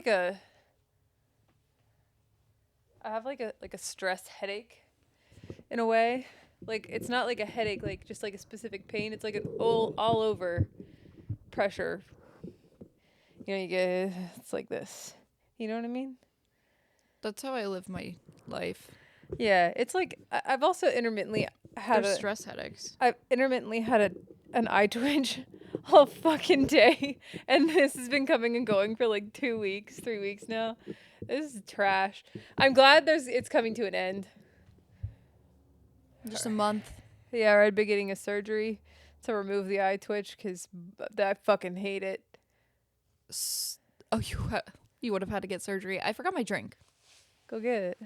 like a stress headache in a way. Like it's not like a headache, like just like a specific pain. It's like an all over pressure. You know, you get it's like this. You know what I mean? That's how I live my life. Yeah, it's like I've also intermittently had There's stress headaches. I've intermittently had an eye twitch all fucking day, and this has been coming and going for like 2 weeks, 3 weeks now. This is trash. I'm glad it's coming to an end. Just a month. Yeah, I'd be getting a surgery to remove the eye twitch because I fucking hate it. Oh, you would have had to get surgery. I forgot my drink. Go get it.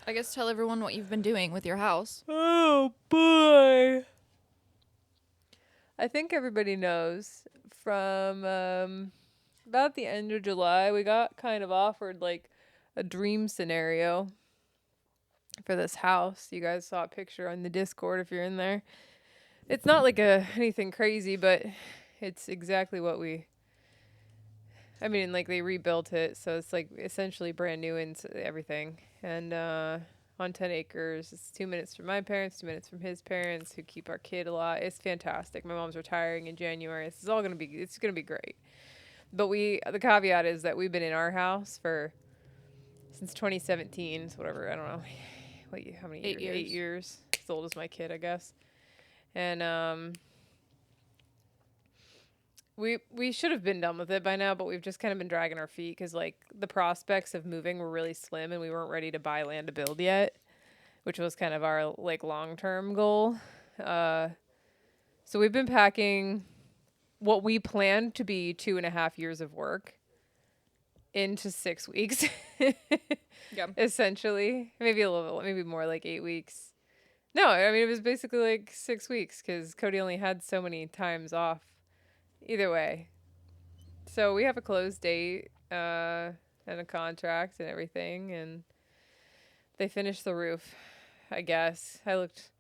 I guess tell everyone what you've been doing with your house. Oh boy. I think everybody knows from about the end of July, we got kind of offered like a dream scenario for this house. You guys saw a picture on the Discord if you're in there. It's not like anything crazy, but it's exactly what I mean, like they rebuilt it, so it's like essentially brand new and everything. And on 10 acres, it's 2 minutes from my parents, 2 minutes from his parents, who keep our kid a lot. It's fantastic. My mom's retiring in January. It's gonna be great. But the caveat is that we've been in our house since 2017, so whatever, I don't know. Wait, how many years? 8 years. As old as my kid, I guess. And we should have been done with it by now, but we've just kind of been dragging our feet because like the prospects of moving were really slim, and we weren't ready to buy land to build yet, which was kind of our like long-term goal. So we've been packing what we planned to be 2.5 years of work into 6 weeks. Yeah. Essentially, maybe a little bit, maybe more, like 8 weeks. No, I mean it was basically like 6 weeks because Cody only had so many times off. Either way, so we have a close date and a contract and everything, and they finished the roof. I guess I looked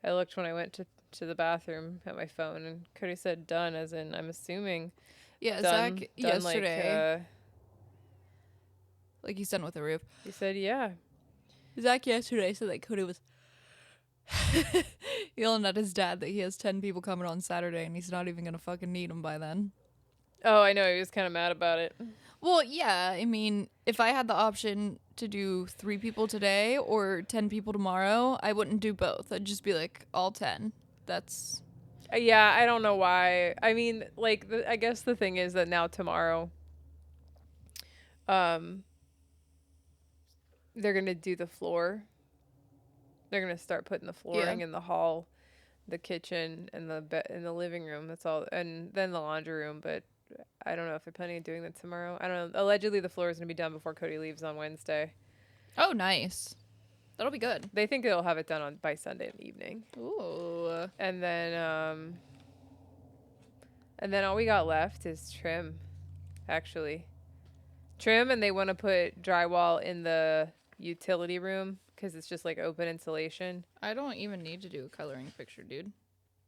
when I went to the bathroom at my phone, and Cody said done, as in I'm assuming. Yeah, done, Zach done yesterday. Like he's done with the roof. He said yeah. Zach yesterday said that Cody was yelling at his dad that he has 10 people coming on Saturday and he's not even gonna fucking need them by then. Oh, I know, he was kind of mad about it. Well, yeah, I mean, if I had the option to do 3 people today or 10 people tomorrow, I wouldn't do both. I'd just be like, all 10. That's... Yeah, I don't know why. I mean, like, I guess the thing is that now tomorrow, they're gonna do the floor. They're gonna start putting the flooring in the hall, the kitchen, and the living room. That's all, and then the laundry room. But I don't know if they're planning on doing that tomorrow. I don't know. Allegedly, the floor is gonna be done before Cody leaves on Wednesday. Oh, nice. That'll be good. They think they'll have it done by Sunday evening. Ooh. And then all we got left is trim. Actually, trim, and they want to put drywall in the utility room because it's just like open insulation. I don't even need to do a coloring picture, dude.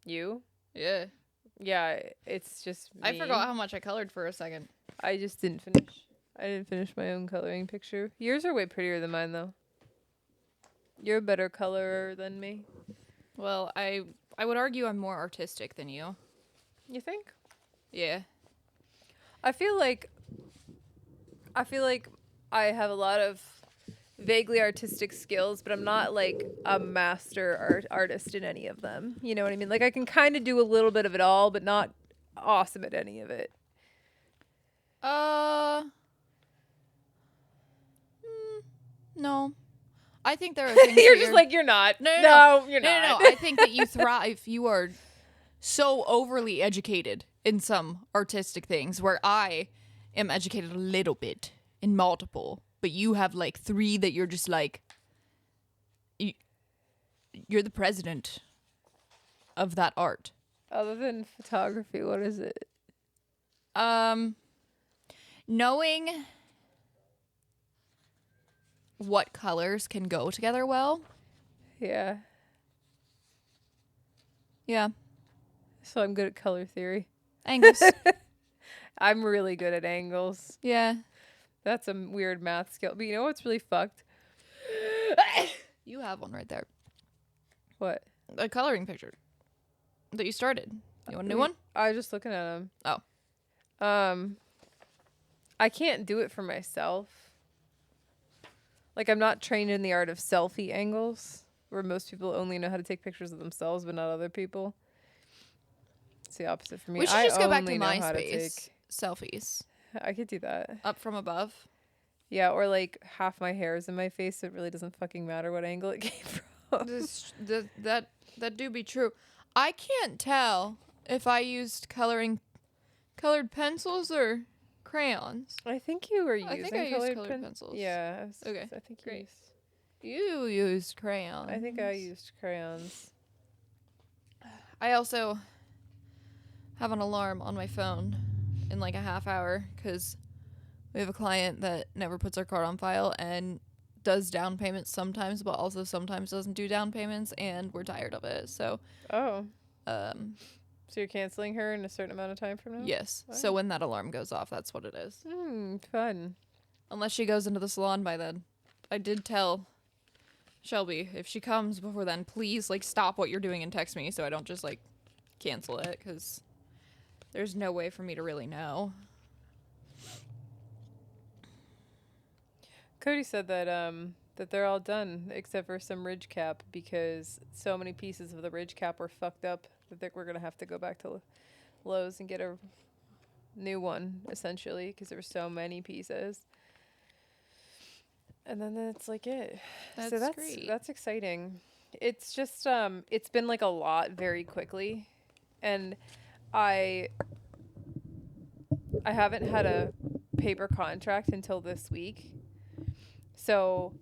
You? Yeah. Yeah, it's just me. I forgot how much I colored for a second. I just didn't finish. I didn't finish my own coloring picture. Yours are way prettier than mine, though. You're a better colorer than me. Well, I would argue I'm more artistic than you. You think? Yeah. I feel like I have a lot of vaguely artistic skills, but I'm not like a master artist in any of them. You know what I mean? Like I can kind of do a little bit of it all, but not awesome at any of it. No. I think there are things You're just like, you're not. No, you're not. No. I think that you thrive. You are so overly educated in some artistic things where I am educated a little bit in multiple, but you have like 3 that you're just like, you're the president of that art. Other than photography, what is it? Knowing what colors can go together well. Yeah. Yeah. So I'm good at color theory. Angus. I'm really good at angles. Yeah. That's a weird math skill. But you know what's really fucked? You have one right there. What? A coloring picture that you started. You want a new one? I was just looking at them. Oh. I can't do it for myself. Like, I'm not trained in the art of selfie angles, where most people only know how to take pictures of themselves, but not other people. It's the opposite for me. We should just go back to only know how to MySpace selfies. I could do that. Up from above. Yeah, or like half my hair is in my face, so it really doesn't fucking matter what angle it came from. That do be true. I can't tell if I used colored pencils or crayons. I think you were using I think I used colored pencils. Yeah. Okay, I think great. You used crayons. I think I used crayons. I also have an alarm on my phone in like a half hour because we have a client that never puts our card on file and does down payments sometimes, but also sometimes doesn't do down payments, and we're tired of it. So, so you're canceling her in a certain amount of time from now? Yes. Wow. So when that alarm goes off, that's what it is. Fun. Unless she goes into the salon by then. I did tell Shelby, if she comes before then, please like stop what you're doing and text me so I don't just like cancel it, because there's no way for me to really know. Cody said that that they're all done except for some ridge cap, because so many pieces of the ridge cap were fucked up that we're gonna have to go back to Lowe's and get a new one, essentially, because there were so many pieces. And then that's like it. That's great. That's exciting. It's just it's been like a lot very quickly, and I haven't had a paper contract until this week. So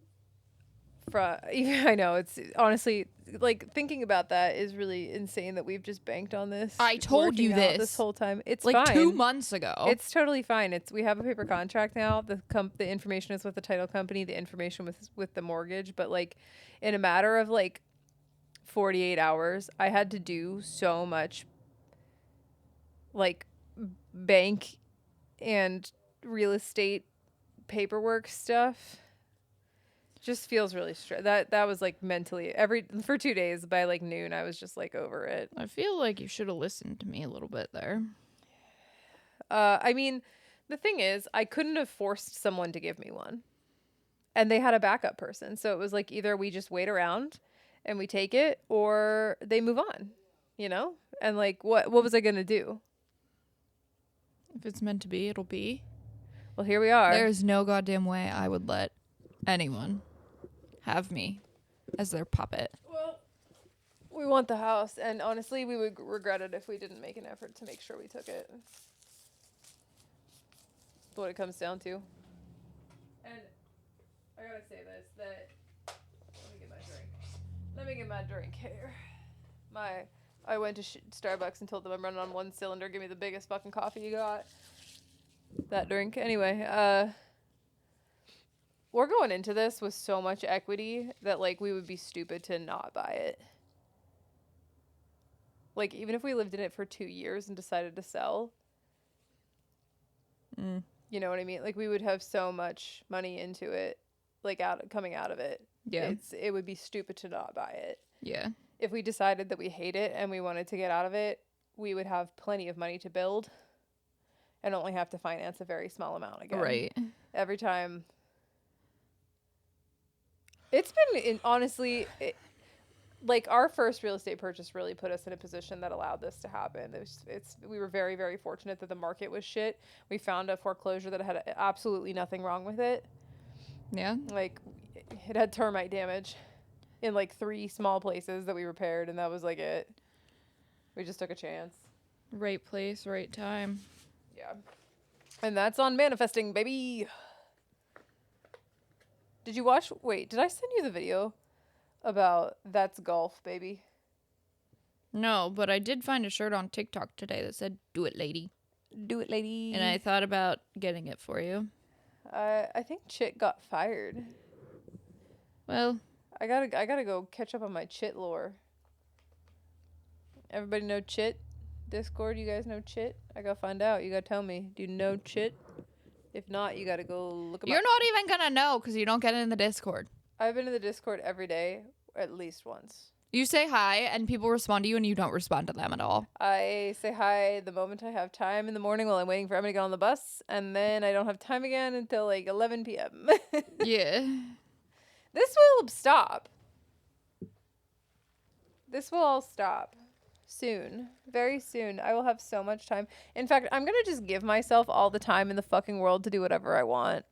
I know, it's honestly, like, thinking about that is really insane that we've just banked on this. I told you this whole time. It's like fine. 2 months ago. It's totally fine. We have a paper contract now. The information is with the title company. The information with the mortgage. But like, in a matter of like 48 hours, I had to do so much like bank and real estate paperwork stuff. Just feels really that was like mentally for 2 days. By like noon, I was just like over it. I feel like you should have listened to me a little bit there. I mean, the thing is, I couldn't have forced someone to give me one, and they had a backup person. So it was like, either we just wait around and we take it, or they move on, you know? And like, what was I gonna do? If it's meant to be, it'll be. Well, here we are. There's no goddamn way I would let anyone have me as their puppet. Well, we want the house, and honestly, we would regret it if we didn't make an effort to make sure we took it. That's what it comes down to. And I gotta say this, that let me get my drink here. I went to Starbucks and told them I'm running on one cylinder. Give me the biggest fucking coffee you got. That drink. Anyway, we're going into this with so much equity that like we would be stupid to not buy it. Like, even if we lived in it for 2 years and decided to sell, you know what I mean? Like, we would have so much money into it, like coming out of it. Yeah. It would be stupid to not buy it. Yeah. If we decided that we hate it and we wanted to get out of it, we would have plenty of money to build and only have to finance a very small amount again. Right. Every time. It's been, honestly, like, our first real estate purchase really put us in a position that allowed this to happen. We were very, very fortunate that the market was shit. We found a foreclosure that had absolutely nothing wrong with it. Yeah. Like, it had termite damage in like 3 small places that we repaired, and that was like it. We just took a chance. Right place, right time. Yeah. And that's on manifesting, baby. Did you watch? Wait, did I send you the video about That's Golf, baby? No, but I did find a shirt on TikTok today that said, "Do it, lady." Do it, lady. And I thought about getting it for you. I think Chit got fired. Well, I gotta go catch up on my Chit lore. Everybody know Chit? Discord, you guys know chit? I gotta find out. You gotta tell me. Do you know chit? If not, you gotta go look up. You're not even gonna know because you don't get in the Discord. I've been in the Discord every day, at least once. You say hi and people respond to you and you don't respond to them at all. I say hi the moment I have time in the morning while I'm waiting for Emma to get on the bus, and then I don't have time again until like 11 p.m. Yeah. This will stop. This will all stop. Soon. Very soon. I will have so much time. In fact, I'm going to just give myself all the time in the fucking world to do whatever I want.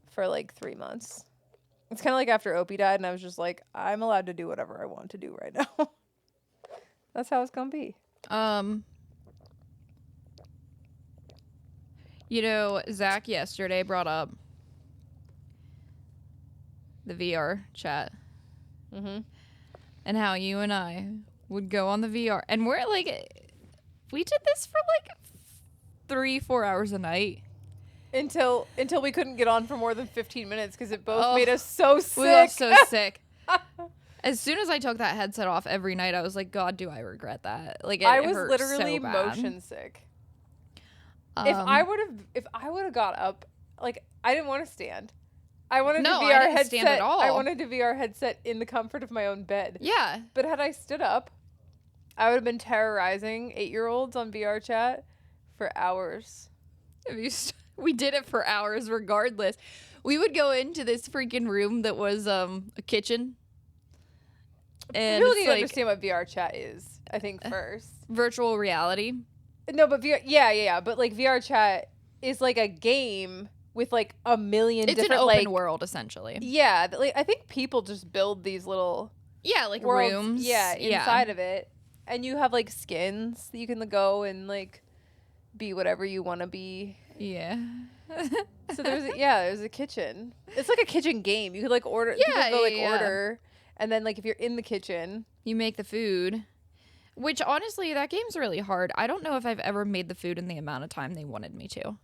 For like 3 months. It's kind of like after Opie died and I was just like, I'm allowed to do whatever I want to do right now. That's how it's going to be. You know, Zach yesterday brought up the VR chat. Mm-hmm. And how you and I would go on the VR. And we're like, we did this for like 3-4 hours a night. Until we couldn't get on for more than 15 minutes because it both made us so sick. We got so sick. As soon as I took that headset off every night, I was like, God, do I regret that? Like, I was hurt literally so bad. motion sick. If I would have got up, like I didn't want to stand. I wanted No, the I VR didn't headset. stand at all. I wanted a VR headset in the comfort of my own bed. Yeah. But had I stood up, I would have been terrorizing 8-year-olds on VR chat for hours. We did it for hours regardless. We would go into this freaking room that was a kitchen. And People need to like understand what VR chat is, I think, first. virtual reality. No, but yeah. But like VR chat is like a game with like a million It's different an open like world essentially. Yeah, like I think people just build these little Yeah, like worlds, rooms. yeah, inside of it. And you have like skins that you can go and like be whatever you want to be. Yeah. So there's a kitchen. It's like a kitchen game. You could like order. Yeah, people go like order, and then like if you're in the kitchen, you make the food. Which honestly, that game's really hard. I don't know if I've ever made the food in the amount of time they wanted me to.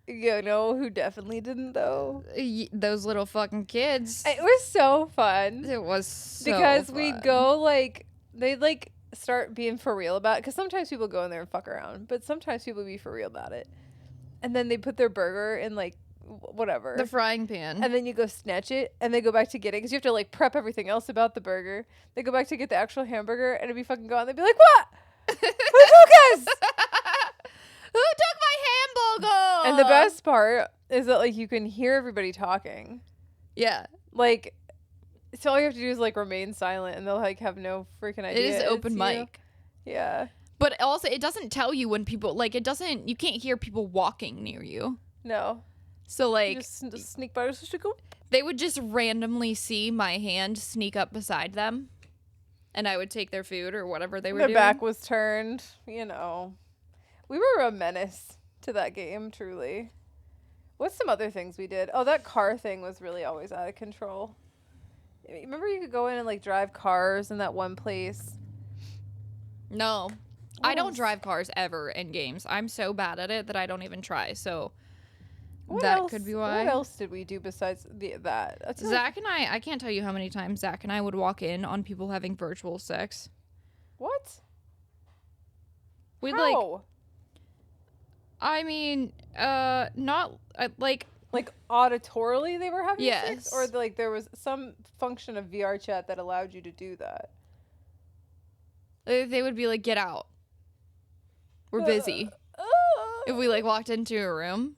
You know who definitely didn't though? Those little fucking kids. It was so fun. It was so because fun. we'd go like they'd like start being for real about it. Because sometimes people go in there and fuck around, but sometimes people be for real about it. And then they put their burger in like whatever the frying pan, and then you go snatch it, and they go back to get it because you have to like prep everything else about the burger. They go back to get the actual hamburger, and it'd be fucking gone. They'd be like, "What? Who took us? Who took my hamburger?" And the best part is that like you can hear everybody talking. Yeah, like so all you have to do is like remain silent, and they'll like have no freaking idea. It is open mic. Yeah. But also, it doesn't tell you when people, like, you can't hear people walking near you. No. So, like, just sneak by. They would just randomly see my hand sneak up beside them, and I would take their food or whatever they were doing. Their back was turned, you know. We were a menace to that game, truly. What's some other things we did? Oh, that car thing was really always out of control. Remember you could go in and, like, drive cars in that one place? No. I don't drive cars ever in games. I'm so bad at it that I don't even try. So could be why. What else did we do besides that? Zach and I can't tell you how many times Zach and I would walk in on people having virtual sex. What? We'd How? I mean, not like auditorily they were having sex, yes, or like there was some function of VR chat that allowed you to do that. They would be like, "Get out. We're busy." If we like walked into a room.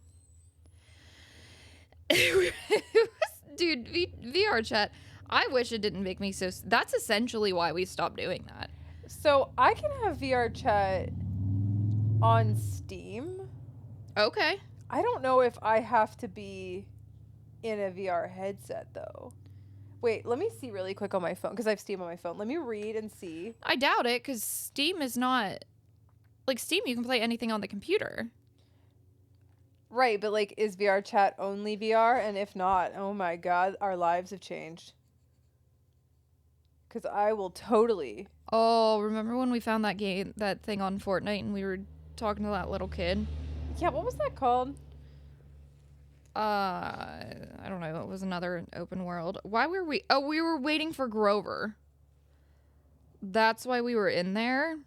Dude, VR chat. I wish it didn't make me so. That's essentially why we stopped doing that. So I can have VR chat on Steam. Okay. I don't know if I have to be in a VR headset though. Wait, let me see really quick on my phone because I have Steam on my phone. Let me read and see. I doubt it because Steam is not like Steam. You can play anything on the computer. Right, but like, is VR chat only VR? And if not, oh my God, our lives have changed. Because I will totally. Oh, remember when we found that thing on Fortnite, and we were talking to that little kid? Yeah, what was that called? I don't know. It was another open world. Why were we? Oh, we were waiting for Grover. That's why we were in there.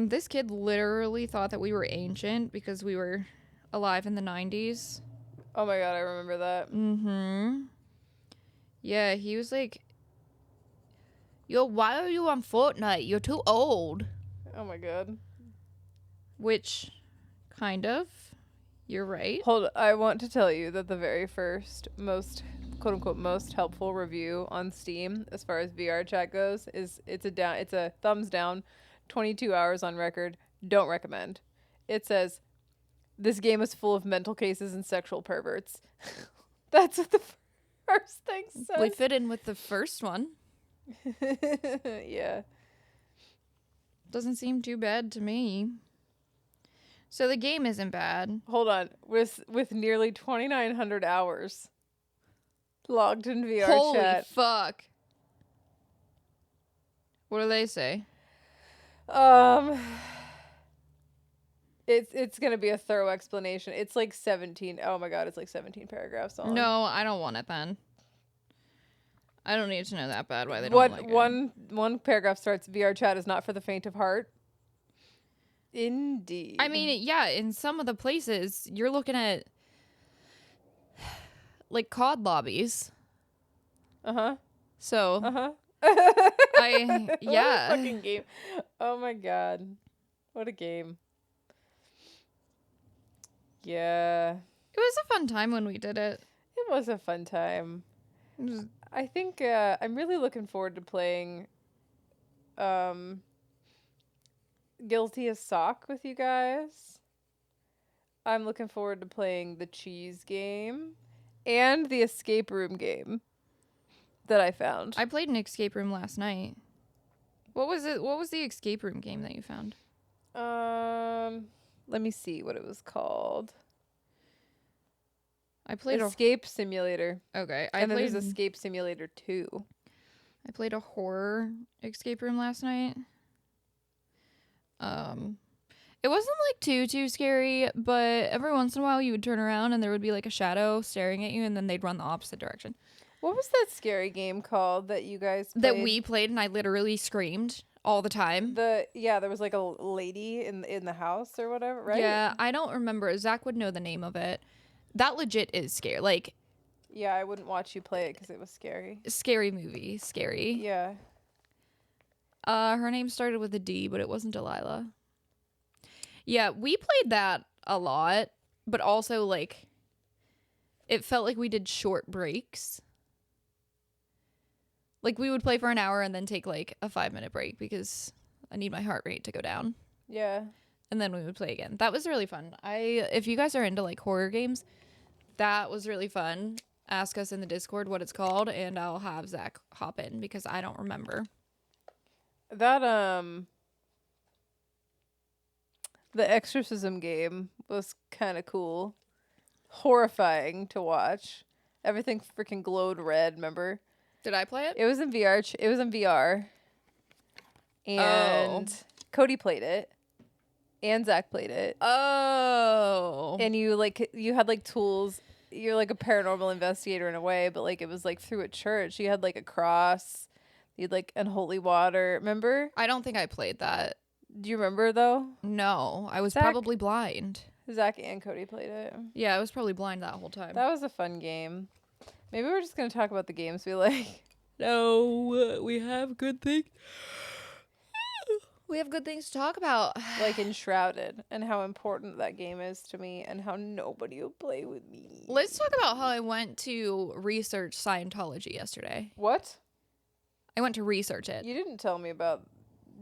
This kid literally thought that we were ancient because we were alive in the 90s. Oh my god, I remember that. Mm-hmm. Yeah, he was like, yo, why are you on Fortnite? You're too old. Oh my god. Which, kind of, you're right. Hold, I want to tell you that the very first most quote unquote most helpful review on Steam as far as VR chat goes is it's a thumbs down, 22 hours on record, don't recommend. It says this game is full of mental cases and sexual perverts. That's what the first thing says. We fit in with the first one. Yeah. Doesn't seem too bad to me. So the game isn't bad. Hold on. With nearly 2,900 hours logged in VR Holy chat. fuck. What do they say? It's gonna be a thorough explanation. It's like 17. Oh my god, it's like 17 paragraphs long. No, I don't want it then. I don't need to know that bad why they don't like it. One paragraph starts, VR chat is not for the faint of heart. Indeed. I mean, yeah, in some of the places, you're looking at, like, COD lobbies. Uh-huh. So, Uh-huh. yeah. What a fucking game. Oh my god. What a game. Yeah. It was a fun time when we did it. It was a fun time. I think I'm really looking forward to playing Guilty as Sock with you guys. I'm looking forward to playing the cheese game and the escape room game that I found. I played an escape room last night. What was it? What was the escape room game that you found? Let me see what it was called. I played Escape Simulator. Okay, And then there's Escape Simulator 2. I played a horror escape room last night. It wasn't like too scary, but every once in a while you would turn around and there would be like a shadow staring at you, and then they'd run the opposite direction. What was that scary game called that you guys played? That we played, and I literally screamed all the time. There was like a lady in the house or whatever, right? Yeah, I don't remember. Zach would know the name of it. That legit is scary. Like, yeah, I wouldn't watch you play it because it was scary. Scary movie, scary. Yeah. Her name started with a D, but it wasn't Delilah. Yeah, we played that a lot, but also like, it felt like we did short breaks. Like, we would play for an hour and then take like a 5-minute break because I need my heart rate to go down. Yeah. And then we would play again. That was really fun. If you guys are into like horror games, that was really fun. Ask us in the Discord what it's called, and I'll have Zach hop in because I don't remember. That the exorcism game was kind of cool. Horrifying to watch. Everything freaking glowed red, remember? Did I play it? It was in VR. It was in VR. And Cody played it. And Zach played it. Oh. And you had like tools. You're like a paranormal investigator in a way, but like it was like through a church. You had like a cross. You had like unholy water. Remember? I don't think I played that. Do you remember though? No, I was Zach? Probably blind. Zach and Cody played it. Yeah, I was probably blind that whole time. That was a fun game. Maybe we're just gonna talk about the games we like. No, we have good things. We have good things to talk about. Like Enshrouded, and how important that game is to me, and how nobody will play with me. Let's talk about how I went to research Scientology yesterday. What? I went to research it. You didn't tell me about.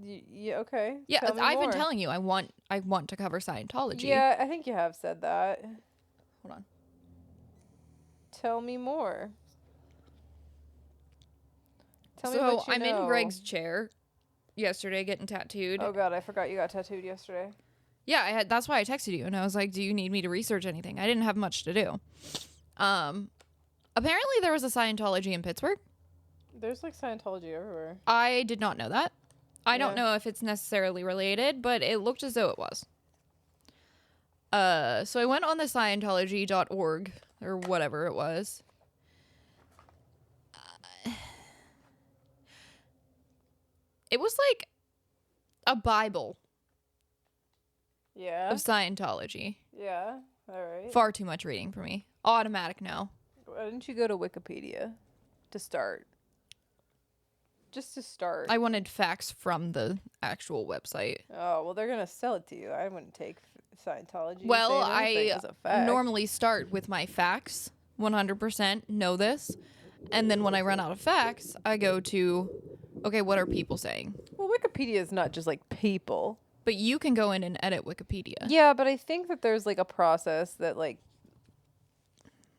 Yeah. Okay. Yeah, Tell me I've more. been telling you I want to cover Scientology. Yeah, I think you have said that. Hold on. Tell me more. Tell me So what you I'm know. in Greg's chair yesterday getting tattooed. Oh god, I forgot you got tattooed yesterday. Yeah, that's why I texted you and I was like, "Do you need me to research anything?" I didn't have much to do. Apparently there was a Scientology in Pittsburgh. There's like Scientology everywhere. I did not know that. I don't Yeah. know if it's necessarily related, but it looked as though it was. So I went on the Scientology.org or whatever it was. It was like a Bible Yeah. of Scientology. Yeah. All right. Far too much reading for me. Automatic no. Why didn't you go to Wikipedia to start? Just to start. I wanted facts from the actual website. Oh, well, they're going to sell it to you. I wouldn't take Scientology. Well, saying anything I as a fact. normally start with my facts. 100% know this. And then when I run out of facts, I go to, okay, what are people saying? Well, Wikipedia is not just like people. But you can go in and edit Wikipedia. Yeah, but I think that there's like a process that like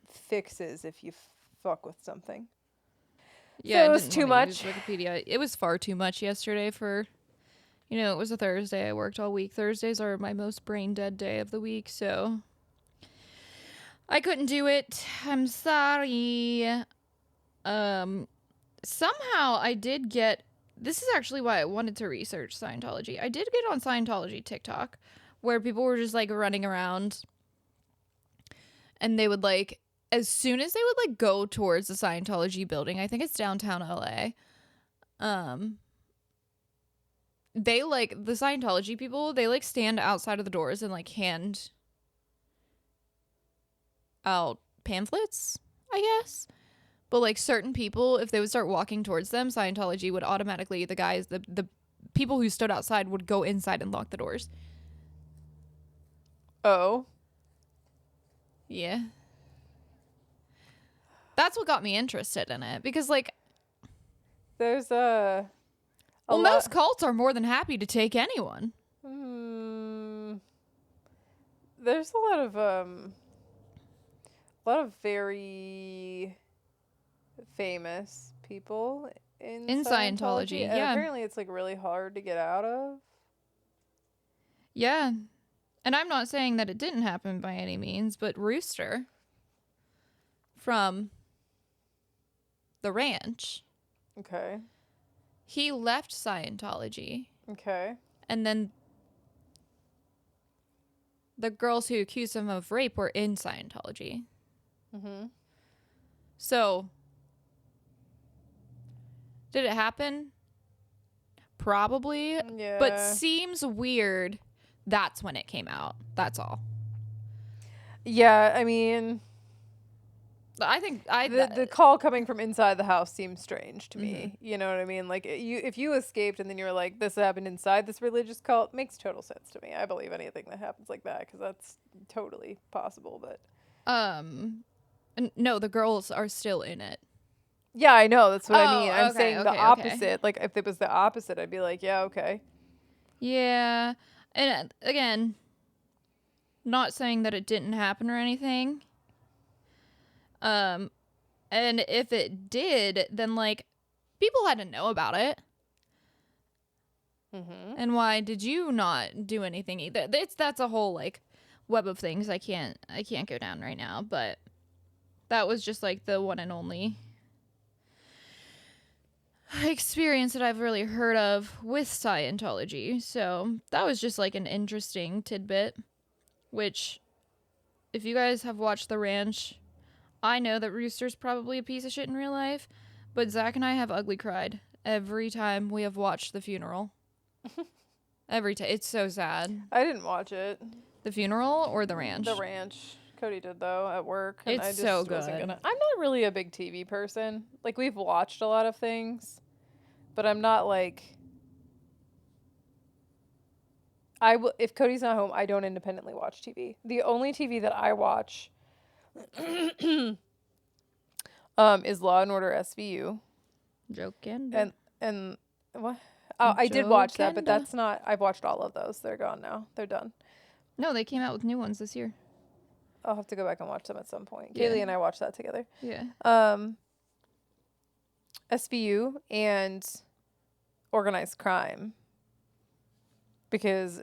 fixes if you fuck with something. Yeah, So it I was didn't too wanna much? use Wikipedia. It was far too much yesterday for, it was a Thursday. I worked all week. Thursdays are my most brain dead day of the week, so I couldn't do it. I'm sorry. Somehow I did get, this is actually why I wanted to research Scientology. I did get on Scientology TikTok where people were just like running around and they would like, as soon as they would like go towards the Scientology building, I think it's downtown LA, they like, the Scientology people, they like stand outside of the doors and like hand out pamphlets, I guess. But like certain people, if they would start walking towards them, Scientology would automatically, the people who stood outside would go inside and lock the doors. Oh. Yeah. That's what got me interested in it. Because like, There's most cults are more than happy to take anyone. There's a lot of very famous people in Scientology, and yeah. apparently it's like really hard to get out of. Yeah. And I'm not saying that it didn't happen by any means, but Rooster from the ranch, Okay. he left Scientology. Okay. And then the girls who accused him of rape were in Scientology. Mm-hmm. So, did it happen? Probably. Yeah. But seems weird. That's when it came out. That's all. Yeah, I mean, I think the call coming from inside the house seems strange to me. You know what I mean? Like if you escaped and then you were like, this happened inside this religious cult, makes total sense to me. I believe anything that happens like that because that's totally possible. But no, the girls are still in it. yeah, I know. That's what I mean. I'm okay, saying the okay. opposite. Like if it was the opposite, I'd be like, yeah, okay. Yeah. And again, not saying that it didn't happen or anything. And if it did, then like people had to know about it. Mm-hmm. And why did you not do anything either? That's a whole like web of things I can't go down right now, but that was just like the one and only experience that I've really heard of with Scientology. So that was just like an interesting tidbit, which if you guys have watched The Ranch, I know that Rooster's probably a piece of shit in real life, but Zach and I have ugly cried every time we have watched the funeral. Every time. It's so sad. I didn't watch it. The funeral or The Ranch? The Ranch. Cody did though at work. And It's I just so wasn't good. I'm not really a big TV person. Like we've watched a lot of things, but I'm not like. If Cody's not home, I don't independently watch TV. The only TV that I watch is Law and Order SVU. Joking. And what? Oh, I did watch that, but Jokenda. that's not. I've watched all of those. They're gone now. They're done. No, they came out with new ones this year. I'll have to go back and watch them at some point. Yeah. Kaylee and I watched that together. Yeah. SVU and organized crime. Because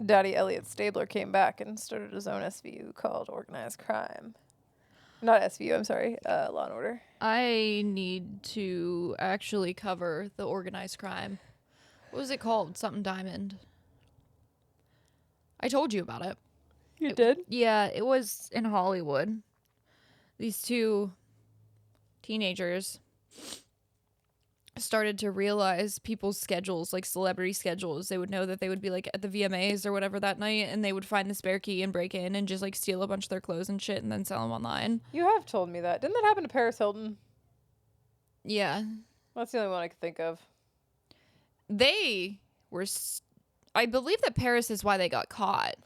Daddy Elliot Stabler came back and started his own SVU called Organized Crime. Not SVU, I'm sorry. Law and Order. I need to actually cover the organized crime. What was it called? Something Diamond. I told you about it. You did? Yeah, it was in Hollywood. These two teenagers started to realize people's schedules, like celebrity schedules. They would know that they would be like at the VMAs or whatever that night, and they would find the spare key and break in and just like steal a bunch of their clothes and shit and then sell them online. You have told me that. Didn't that happen to Paris Hilton? Yeah. That's the only one I could think of. They were, I believe that Paris is why they got caught.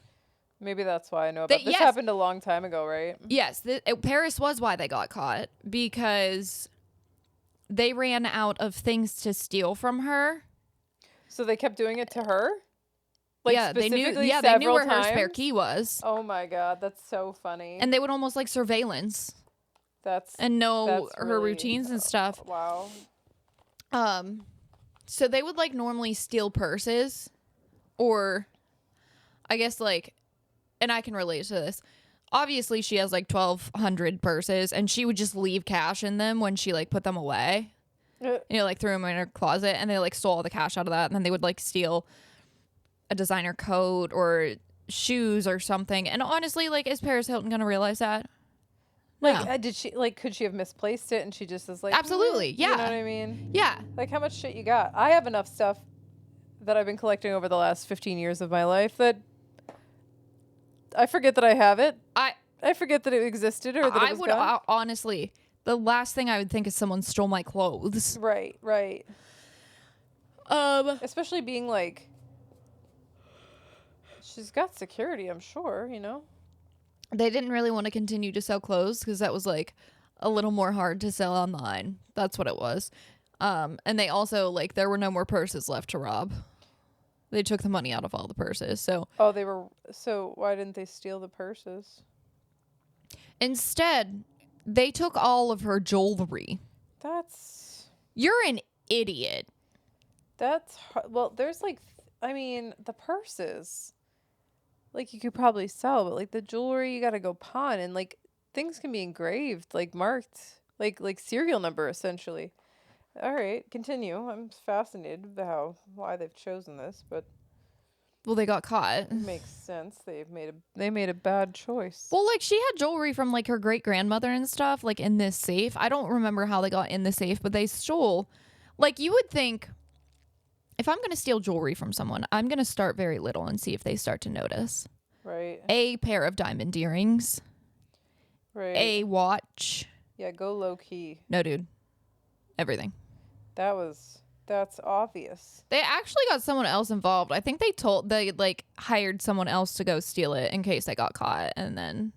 Maybe that's why I know about this. Yes. Happened a long time ago, right? Yes, Paris was why they got caught because they ran out of things to steal from her. So they kept doing it to her? Yeah, they knew. Yeah, they knew where her spare key was. Oh my god, that's so funny. And they would almost like surveillance That's and know that's her really- routines and stuff. Wow. So they would like normally steal purses, or I guess like, and I can relate to this. Obviously, she has like 1,200 purses, and she would just leave cash in them when she like put them away. You know, like threw them in her closet, and they like stole all the cash out of that, and then they would like steal a designer coat or shoes or something. And honestly, like, is Paris Hilton gonna realize that? Like, No. did she, like, could she have misplaced it and she just is like, Absolutely, You know yeah. what I mean? Yeah. Like, how much shit you got? I have enough stuff that I've been collecting over the last 15 years of my life that I forget that I have it. I forget that it existed or that it I was would gone. honestly, the last thing I would think is someone stole my clothes. Right. Especially being like, she's got security, I'm sure, you know? They didn't really want to continue to sell clothes because that was like a little more hard to sell online. That's what it was. And they also, like, there were no more purses left to rob. They took the money out of all the purses. So Oh, so why didn't they steal the purses? instead, they took all of her jewelry. You're an idiot. Well, there's like, I mean, the purses, like, you could probably sell, but like the jewelry, you gotta go pawn, and like things can be engraved, like marked, like serial number essentially. All right, continue. I'm fascinated by why they've chosen this, but Well, they got caught. it makes sense. They made a bad choice. Well, like, she had jewelry from like her great grandmother and stuff, like in this safe. I don't remember how they got in the safe, but they stole. Like, you would think, if I'm going to steal jewelry from someone, I'm going to start very little and see if they start to notice. Right. A pair of diamond earrings. Right. A watch. Yeah, go low key. No, dude. Everything. That's obvious. They actually got someone else involved. I think they like hired someone else to go steal it in case they got caught, and then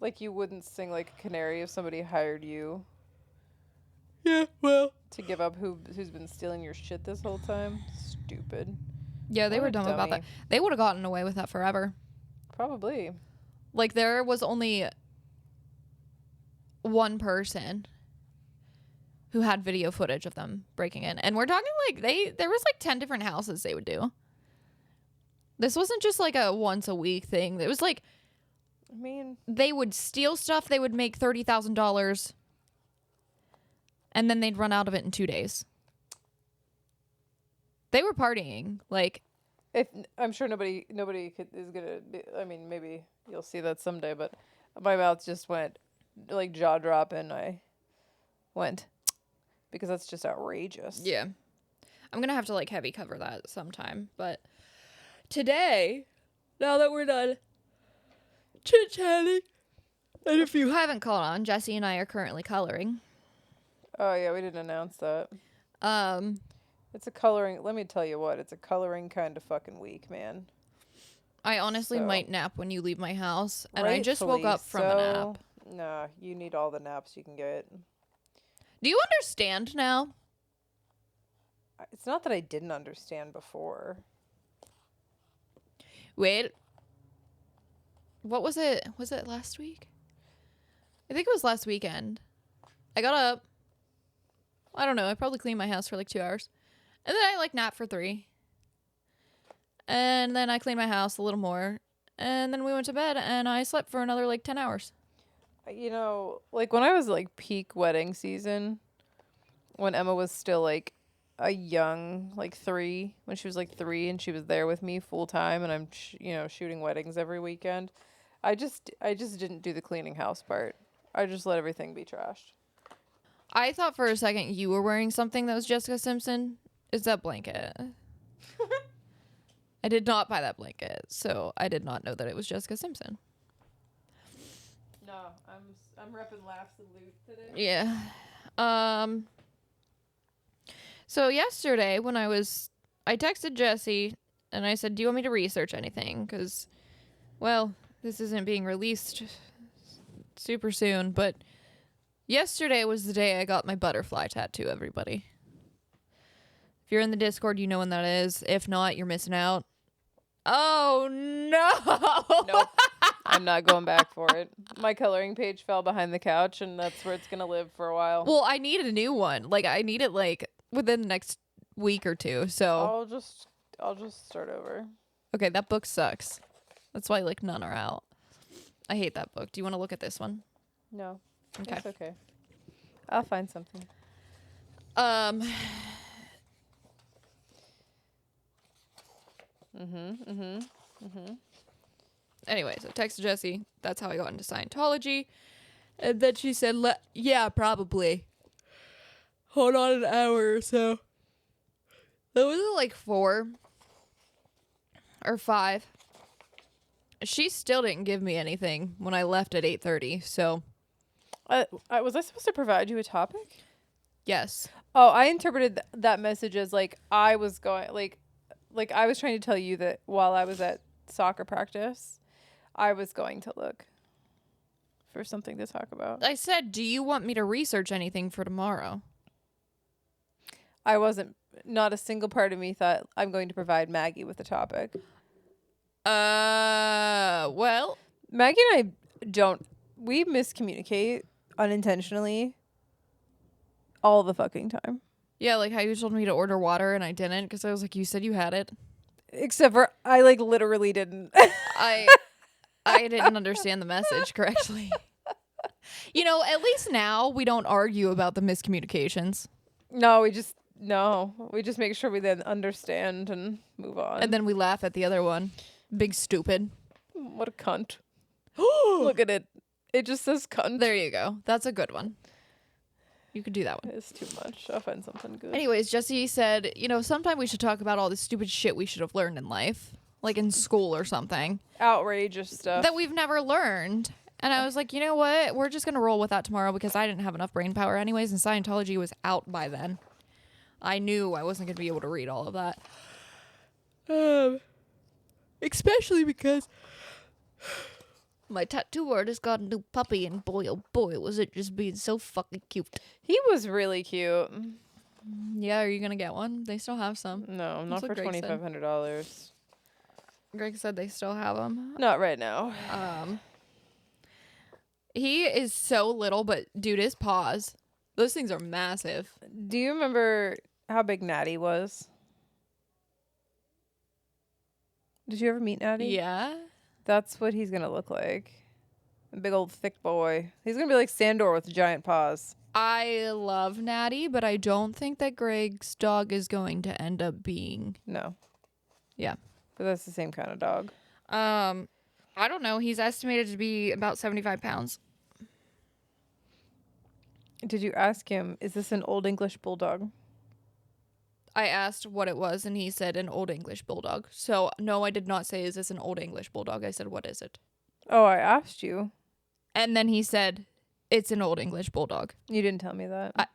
Like, you wouldn't sing like a canary if somebody hired you. Yeah, well. To give up who's been stealing your shit this whole time. Stupid. Yeah, they What were a dumb about that. dummy. They would have gotten away with that forever. Probably. Like, there was only one person who had video footage of them breaking in. And we're talking like there was like 10 different houses they would do. This wasn't just like a once a week thing. It was like, I mean, they would steal stuff. They would make $30,000 and then they'd run out of it in 2 days. They were partying. Like, I'm sure nobody is gonna. I mean, maybe you'll see that someday. But my mouth just went like jaw drop, and I went because that's just outrageous. yeah. I'm going to have to like heavy cover that sometime. But today, now that we're done chit-chatting, and if you haven't caught on, Jesse and I are currently coloring. Oh yeah, we didn't announce that. It's a coloring. Let me tell you what. It's a coloring kind of fucking week, man. I honestly So- might nap when you leave my house, and I just woke Rightfully up from a nap. Nah, you need all the naps you can get. Do you understand now? It's not that I didn't understand before. Wait. What was it? Was it last week? I think it was last weekend. I got up. I don't know. I probably cleaned my house for like 2 hours. And then I like napped for 3. And then I cleaned my house a little more. And then we went to bed and I slept for another like 10 hours. You know, like when I was like peak wedding season, when Emma was still like a young, like 3, when she was like 3 and she was there with me full time and I'm, shooting weddings every weekend. I just didn't do the cleaning house part. I just let everything be trashed. I thought for a second you were wearing something that was Jessica Simpson. Is that blanket? I did not buy that blanket, so I did not know that it was Jessica Simpson. No, I'm repping Laughs and Loot today. Yeah. So yesterday when I texted Jesse and I said, "Do you want me to research anything?" Because, well, this isn't being released super soon, but yesterday was the day I got my butterfly tattoo, everybody. If you're in the Discord, you know when that is. If not, you're missing out. Oh, no! Nope. I'm not going back for it. My coloring page fell behind the couch, and that's where it's going to live for a while. Well, I need a new one. Like, I need it, like, within the next week or two, so... I'll just start over. Okay, that book sucks. That's why, like, none are out. I hate that book. Do you want to look at this one? No. Okay. It's okay. I'll find something. Anyway, so texted Jessie. That's how I got into Scientology. And then she said, yeah, probably. Hold on an hour or so. That was at like 4 or 5. She still didn't give me anything when I left at 8:30, so. Was I supposed to provide you a topic? Yes. Oh, I interpreted that message as like I was going like I was trying to tell you that while I was at soccer practice, I was going to look for something to talk about. I said, do you want me to research anything for tomorrow? I wasn't. Not a single part of me thought I'm going to provide Maggie with a topic. Well, Maggie and we miscommunicate unintentionally all the fucking time. yeah, like how you told me to order water and I didn't because I was like, you said you had it. Except for I like literally didn't. I didn't understand the message correctly. You know, at least now we don't argue about the miscommunications. No, we just make sure we then understand and move on. And then we laugh at the other one. Big stupid. What a cunt. Look at it. It just says cunt. There you go. That's a good one. You could do that one. It's too much. I'll find something good. Anyways, Jesse said, you know, sometime we should talk about all the stupid shit we should have learned in life. Like in school or something. Outrageous stuff. That we've never learned. And I was like, you know what? We're just going to roll with that tomorrow because I didn't have enough brain power anyways, and Scientology was out by then. I knew I wasn't going to be able to read all of that. Especially because my tattoo artist got a new puppy, and boy, oh boy, was it just being so fucking cute. He was really cute. Yeah, are you going to get one? They still have some. No, not for Greg said. $2,500. Greg said they still have them. Not right now. He is so little, but dude, his paws, those things are massive. Do you remember how big Natty was? Did you ever meet Natty? Yeah. That's what he's going to look like. A big old thick boy. He's going to be like Sandor with giant paws. I love Natty, but I don't think that Greg's dog is going to end up being. No. Yeah. But that's the same kind of dog. I don't know. He's estimated to be about 75 pounds. Did you ask him, is this an Old English Bulldog? I asked what it was, and he said an Old English Bulldog. So, no, I did not say, is this an Old English Bulldog? I said, what is it? Oh, I asked you. And then he said, it's an Old English Bulldog. You didn't tell me that.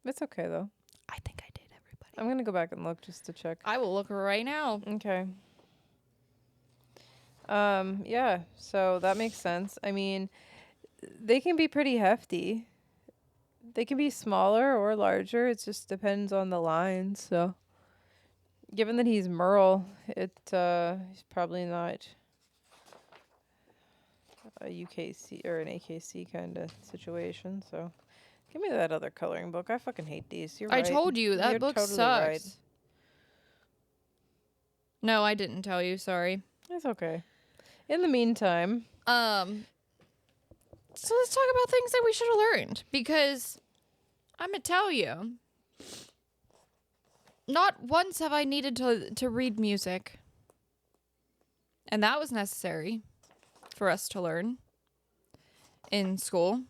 It's okay, though. I think I did, everybody. I'm going to go back and look just to check. I will look right now. Okay. Yeah, so that makes sense. I mean, they can be pretty hefty. They can be smaller or larger. It just depends on the line. So, given that he's Merle, he's probably not a UKC or an AKC kind of situation. So, give me that other coloring book. I fucking hate these. You're right. I told you, that You're book totally sucks. right. No, I didn't tell you. Sorry. It's okay. In the meantime, So let's talk about things that we should have learned, because I'm gonna tell you, not once have I needed to read music, and that was necessary for us to learn in school.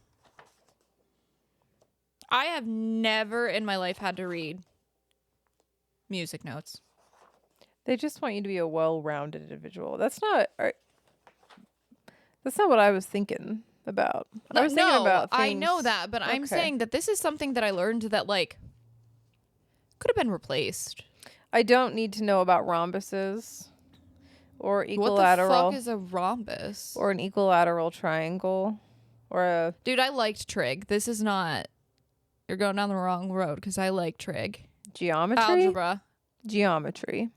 I have never in my life had to read music notes. They just want you to be a well-rounded individual. That's not what I was thinking about. I was thinking about things. I know that, but I'm saying that this is something that I learned that like could have been replaced. I don't need to know about rhombuses or equilateral. What the fuck is a rhombus? Or an equilateral triangle or a... Dude, I liked trig. This is not... You're going down the wrong road because I like trig. Geometry? Algebra. Geometry.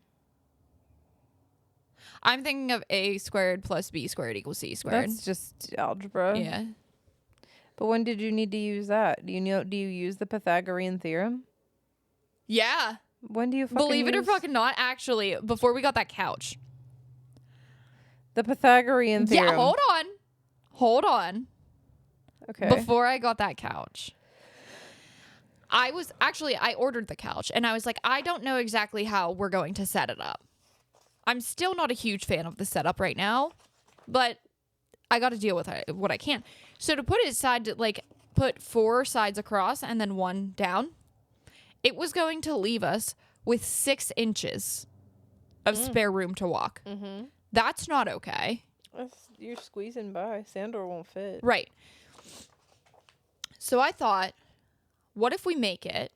I'm thinking of a squared plus b squared equals c squared. That's just algebra. Yeah. But when did you need to use that? Do you use the Pythagorean theorem? Yeah. When do you fucking Believe it or fucking not, actually, before we got that couch. The Pythagorean theorem. Yeah, hold on. Okay. Before I got that couch, I ordered the couch and I was like, I don't know exactly how we're going to set it up. I'm still not a huge fan of the setup right now, but I got to deal with what I can. So to put it aside, to like put 4 sides across and then 1 down, it was going to leave us with 6 inches of spare room to walk. Mm-hmm. That's not okay. You're squeezing by. Sandor won't fit. Right. So I thought, what if we make it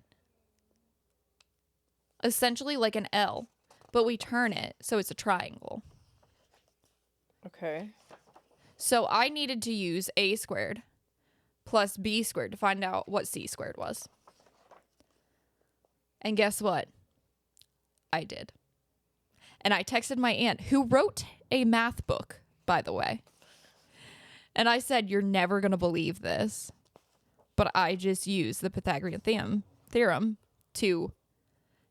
essentially like an L, but we turn it so it's a triangle? Okay. So I needed to use a squared plus b squared to find out what c squared was. And guess what? I did. And I texted my aunt, who wrote a math book, by the way. And I said, you're never going to believe this, but I just used the Pythagorean theorem to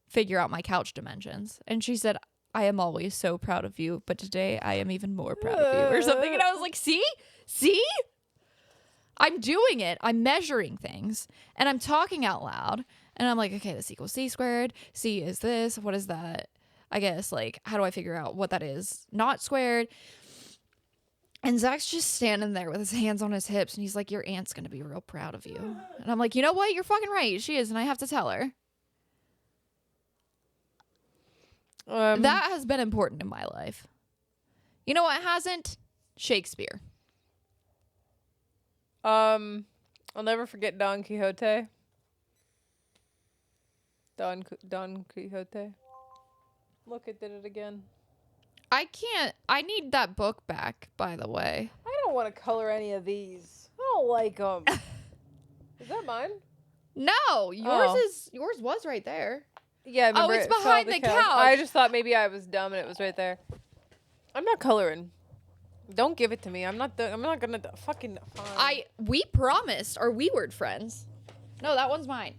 figure out my couch dimensions. And she said, I am always so proud of you, but today I am even more proud of you, or something. And I was like, see? I'm doing it. I'm measuring things. And I'm talking out loud. And I'm like, okay, this equals c squared. C is this. What is that? I guess, like, how do I figure out what that is not squared? And Zach's just standing there with his hands on his hips, and he's like, your aunt's going to be real proud of you. And I'm like, you know what? You're fucking right. She is, and I have to tell her. That has been important in my life. You know what hasn't? Shakespeare. I'll never forget Don Quixote. Don Quixote. Look, it did it again. I need that book back, by the way. I don't want to color any of these. I don't like them. Is that mine? No, yours was right there. Yeah, oh, it's behind the couch. I just thought maybe I was dumb and it was right there. I'm not coloring. Don't give it to me. I'm not gonna fucking. We promised. Are we word friends? No, that one's mine.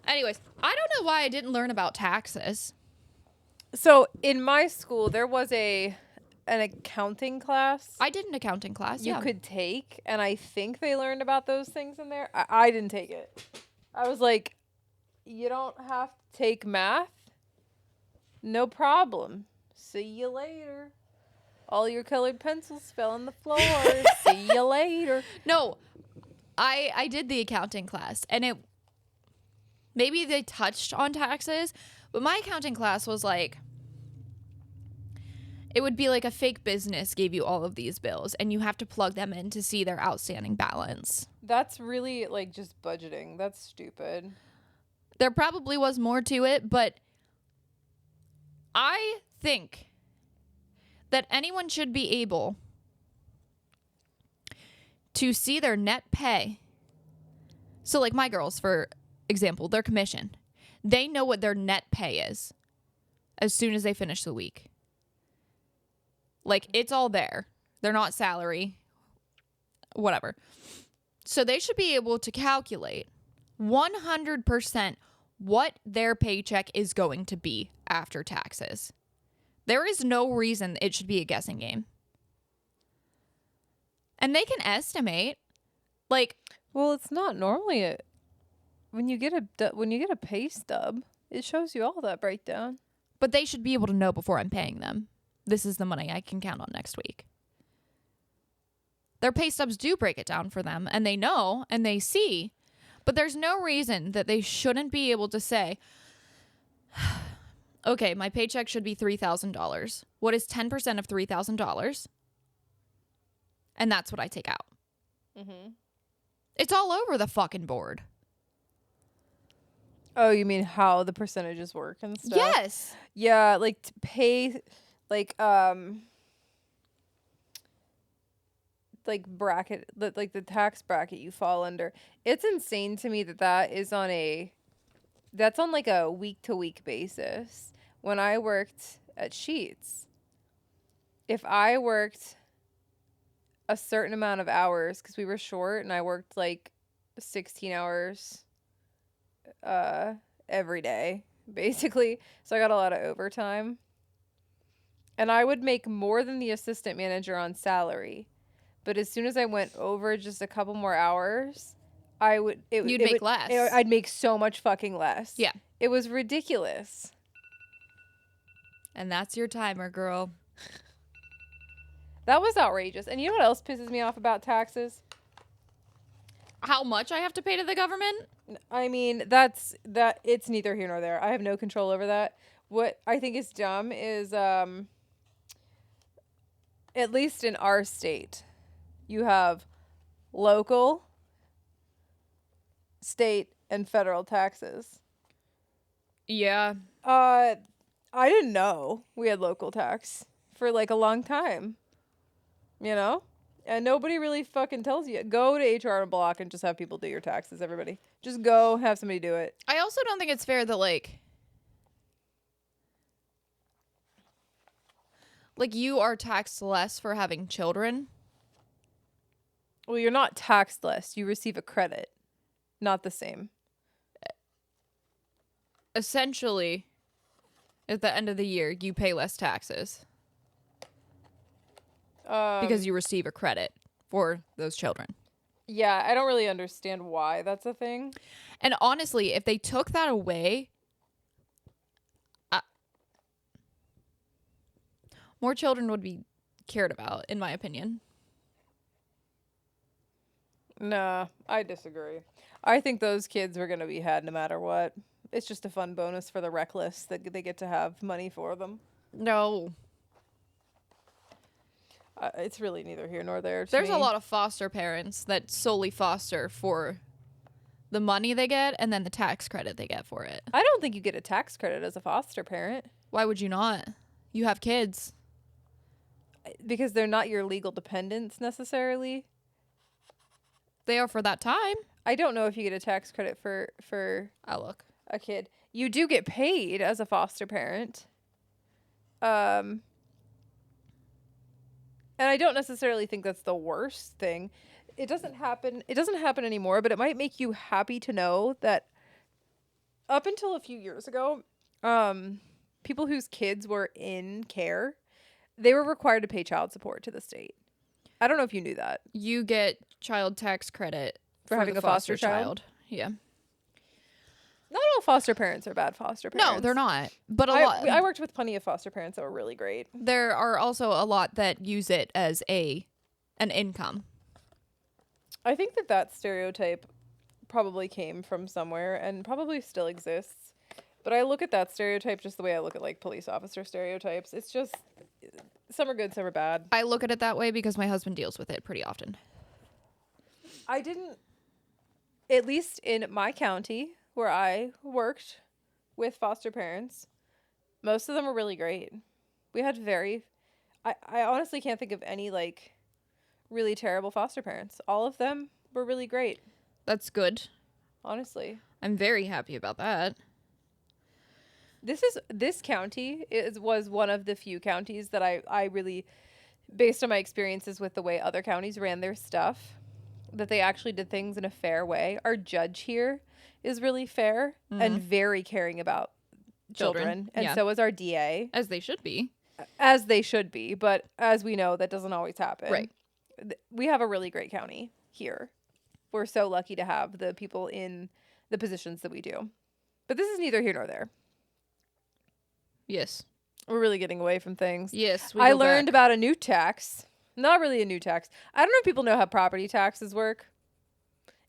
Anyways, I don't know why I didn't learn about taxes. So in my school, there was an accounting class. I did an accounting class. You could take, and I think they learned about those things in there. I didn't take it. I was like, you don't have to take math. No problem. See you later. All your colored pencils fell on the floor. See you later. No, I did the accounting class, and maybe they touched on taxes, but my accounting class was like, it would be like a fake business gave you all of these bills, and you have to plug them in to see their outstanding balance. That's really like just budgeting. That's stupid. There probably was more to it, but I think that anyone should be able to see their net pay. So like my girls, for example, their commission. They know what their net pay is as soon as they finish the week. Like, it's all there. They're not salary, whatever. So they should be able to calculate 100% what their paycheck is going to be after taxes. There is no reason it should be a guessing game. And they can estimate, like... Well, it's not normally when you get a pay stub, it shows you all that breakdown. But they should be able to know before I'm paying them. This is the money I can count on next week. Their pay stubs do break it down for them, and they know and they see. But there's no reason that they shouldn't be able to say, okay, my paycheck should be $3,000. What is 10% of $3,000? And that's what I take out. Mm-hmm. It's all over the fucking board. Oh, you mean how the percentages work and stuff? Yes. Yeah, like to pay, like bracket, like the tax bracket you fall under. It's insane to me that that's on like a week to week basis. When I worked at Sheets, if I worked a certain amount of hours, because we were short and I worked like 16 hours every day, basically. So I got a lot of overtime. And I would make more than the assistant manager on salary. But as soon as I went over just a couple more hours, You'd make less. I'd make so much fucking less. Yeah. It was ridiculous. And that's your timer, girl. That was outrageous. And you know what else pisses me off about taxes? How much I have to pay to the government? I mean, it's neither here nor there. I have no control over that. What I think is dumb is at least in our state, you have local, state, and federal taxes. Yeah. I didn't know we had local tax for like a long time. You know? And nobody really fucking tells you. Go to HR block and just have people do your taxes, everybody. Just go have somebody do it. I also don't think it's fair that like you are taxed less for having children. Well, you're not taxed less. You receive a credit. Not the same. Essentially, at the end of the year, you pay less taxes. Because you receive a credit for those children. Yeah, I don't really understand why that's a thing. And honestly, if they took that away, more children would be cared about, in my opinion. Nah, I disagree. I think those kids are going to be had no matter what. It's just a fun bonus for the reckless that they get to have money for them. No. It's really neither here nor there. There's a lot of foster parents that solely foster for the money they get and then the tax credit they get for it. I don't think you get a tax credit as a foster parent. Why would you not? You have kids. Because they're not your legal dependents necessarily. They are for that time. I don't know if you get a tax credit for I'll look. a kid. You do get paid as a foster parent. And I don't necessarily think that's the worst thing. It doesn't happen anymore, but it might make you happy to know that up until a few years ago, people whose kids were in care, they were required to pay child support to the state. I don't know if you knew that. You get child tax credit For having the a foster child? Yeah. Not all foster parents are bad foster parents. No, they're not. But a lot. I worked with plenty of foster parents that were really great. There are also a lot that use it as an income. I think that stereotype probably came from somewhere and probably still exists. But I look at that stereotype just the way I look at like police officer stereotypes. It's just some are good, some are bad. I look at it that way because my husband deals with it pretty often. I didn't, at least in my county where I worked with foster parents, most of them were really great. We had I honestly can't think of any like really terrible foster parents. All of them were really great. That's good. Honestly. I'm very happy about that. This county was one of the few counties that I really, based on my experiences with the way other counties ran their stuff, that they actually did things in a fair way. Our judge here is really fair and very caring about children. And so is our DA. As they should be. As they should be. But as we know, that doesn't always happen. Right. We have a really great county here. We're so lucky to have the people in the positions that we do. But this is neither here nor there. Yes. We're really getting away from things. Yes. I learned about a new tax Not really a new tax. I don't know if people know how property taxes work.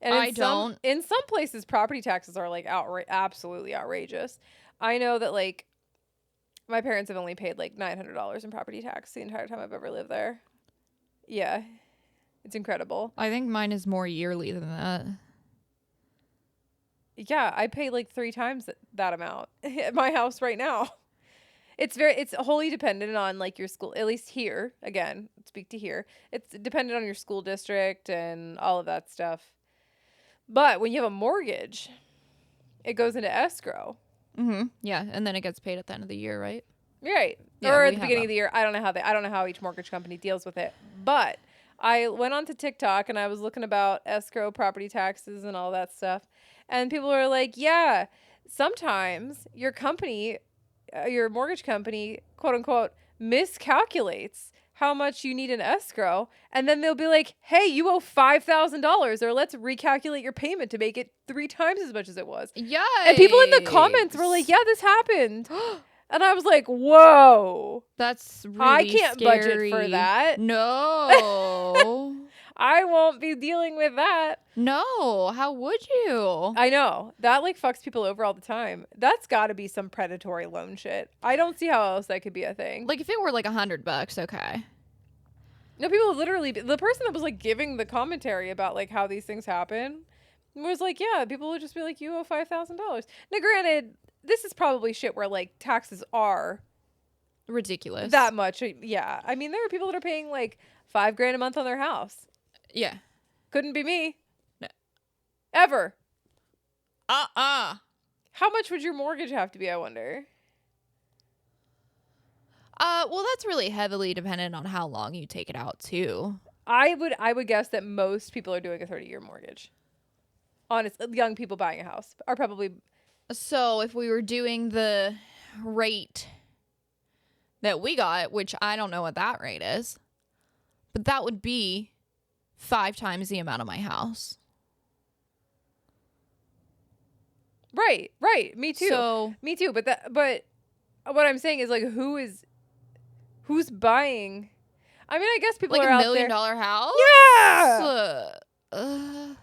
And I don't. In some places, property taxes are like absolutely outrageous. I know that like my parents have only paid like $900 in property tax the entire time I've ever lived there. Yeah, it's incredible. I think mine is more yearly than that. Yeah, I pay like 3 times that amount at my house right now. It's wholly dependent on like your school, at least here. Again, speak to here. It's dependent on your school district and all of that stuff. But when you have a mortgage, it goes into escrow. Mm-hmm. Yeah, and then it gets paid at the end of the year, right? Right. Yeah, Or we at the have beginning that. of the year. I don't know how each mortgage company deals with it. But I went on to TikTok and I was looking about escrow, property taxes, and all that stuff. And people were like, yeah, sometimes your company, your mortgage company, quote unquote, miscalculates how much you need in escrow. And then they'll be like, hey, you owe $5,000, or let's recalculate your payment to make it 3 times as much as it was. Yikes. And people in the comments were like, yeah, this happened. And I was like, whoa. That's really I can't budget for scary. that. No. I won't be dealing with that. No. How would you? I know. That like fucks people over all the time. That's got to be some predatory loan shit. I don't see how else that could be a thing. Like if it were like $100, okay. No, people literally, the person that was like giving the commentary about like how these things happen was like, yeah, people would just be like, you owe $5,000. Now, granted, this is probably shit where like taxes are Ridiculous. that much. Yeah. I mean, there are people that are paying like $5,000 a month on their house. Yeah. Couldn't be me. No. Ever. Uh-uh. How much would your mortgage have to be, I wonder? Well, that's really heavily dependent on how long you take it out too. I would guess that most people are doing a 30-year mortgage. Honest, young people buying a house are probably. So if we were doing the rate that we got, which I don't know what that rate is, but that would be 5 times the amount of my house. Right. Me too. So Me too. But what I'm saying is like, who's buying? I mean, I guess people like are $1 out million there. house? Yeah.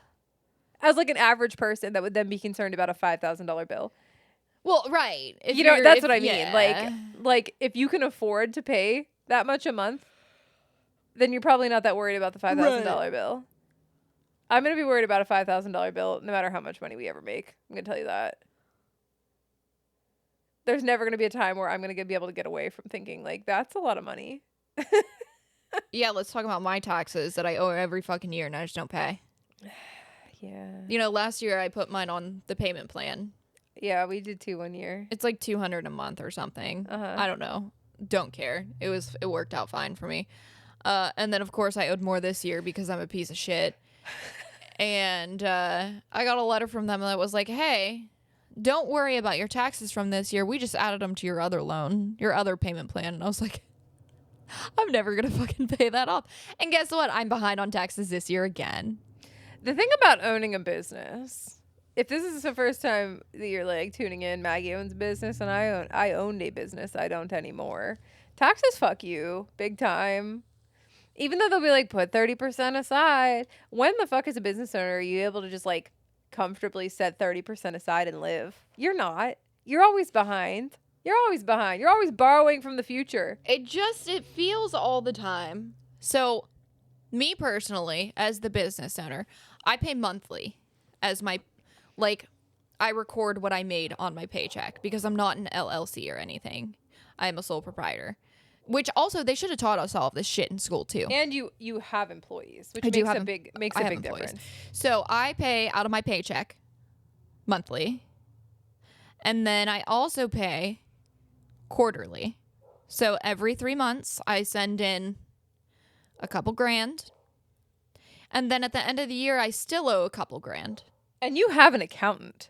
As like an average person that would then be concerned about a $5,000 bill. Well, right. If You know, you're- that's if- what I mean. yeah. Like if you can afford to pay that much a month, then you're probably not that worried about the $5,000 bill. I'm going to be worried about a $5,000 bill no matter how much money we ever make. I'm going to tell you that. There's never going to be a time where I'm going to be able to get away from thinking like that's a lot of money. Yeah, let's talk about my taxes that I owe every fucking year and I just don't pay. Yeah. You know, last year I put mine on the payment plan. Yeah, we did too one year. It's like $200 a month or something. Uh-huh. I don't know. Don't care. It worked out fine for me. And then of course I owed more this year because I'm a piece of shit. And I got a letter from them that was like, "Hey, don't worry about your taxes from this year. We just added them to your other loan, your other payment plan." And I was like, I'm never going to fucking pay that off. And guess what? I'm behind on taxes this year again. The thing about owning a business, if this is the first time that you're like tuning in, Maggie owns a business and I owned a business. I don't anymore. Taxes fuck you big time. Even though they'll be like, put 30% aside. When the fuck as a business owner are you able to just like comfortably set 30% aside and live? You're not. You're always behind. You're always behind. You're always borrowing from the future. It feels all the time. So me personally, as the business owner, I pay monthly as my, like, I record what I made on my paycheck because I'm not an LLC or anything. I am a sole proprietor. Which also, they should have taught us all of this shit in school too. And you have employees, which I do makes have a big employees. difference. So I pay out of my paycheck monthly. And then I also pay quarterly. So every 3 months, I send in a couple grand. And then at the end of the year, I still owe a couple grand. And you have an accountant.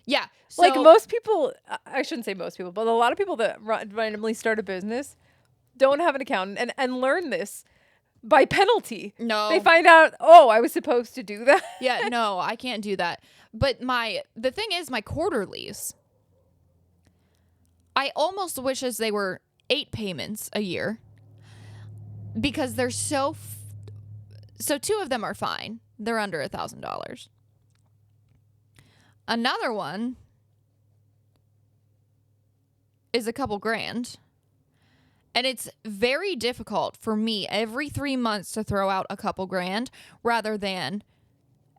Yeah. So, Like most people, I shouldn't say most people, but a lot of people that randomly start a business don't have an accountant and learn this by penalty. No. They find out, oh, I was supposed to do that. Yeah, no, I can't do that. But the thing is, my quarterlies, I almost wish as they were 8 payments a year. because they're so two of them are fine. They're under $1,000. Another one is a couple grand. And it's very difficult for me every 3 months to throw out a couple grand rather than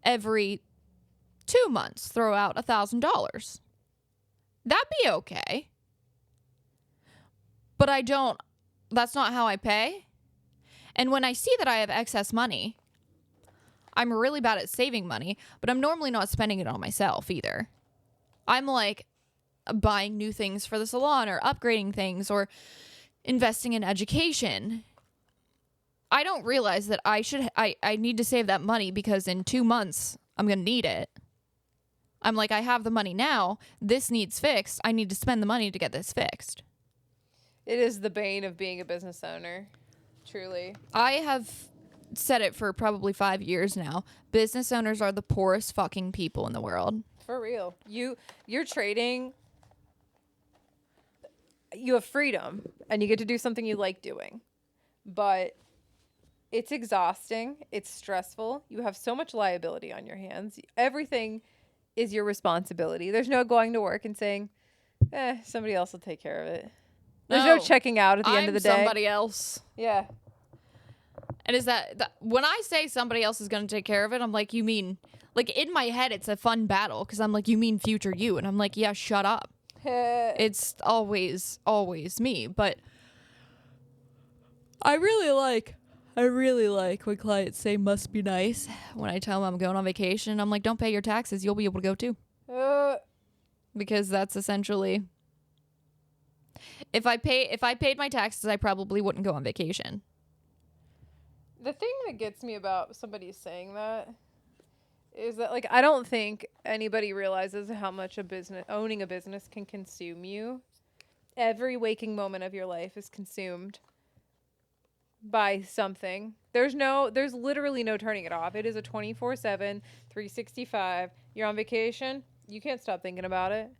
every 2 months throw out $1,000. That'd be okay. But that's not how I pay. And when I see that I have excess money, I'm really bad at saving money, but I'm normally not spending it on myself either. I'm like buying new things for the salon or upgrading things or investing in education. I don't realize that I need to save that money because in 2 months I'm going to need it. I'm like, I have the money now. This needs fixed. I need to spend the money to get this fixed. It is the bane of being a business owner. Truly. I have said it for probably 5 years now. Business owners are the poorest fucking people in the world. For real. You're trading. You have freedom and you get to do something you like doing. But it's exhausting. It's stressful. You have so much liability on your hands. Everything is your responsibility. There's no going to work and saying, somebody else will take care of it. There's no checking out at the end of the day. Somebody else. Yeah. And is that when I say somebody else is going to take care of it, I'm like, you mean, like in my head, it's a fun battle because I'm like, you mean future you. And I'm like, yeah, shut up. It's always me. But I really like when clients say must be nice. When I tell them I'm going on vacation, I'm like, don't pay your taxes. You'll be able to go too. Because that's essentially, if I paid my taxes, I probably wouldn't go on vacation. The thing that gets me about somebody saying that is that, like, I don't think anybody realizes how much owning a business can consume you. Every waking moment of your life is consumed by something. There's literally no turning it off. It is a 24/7, 365. You're on vacation, you can't stop thinking about it.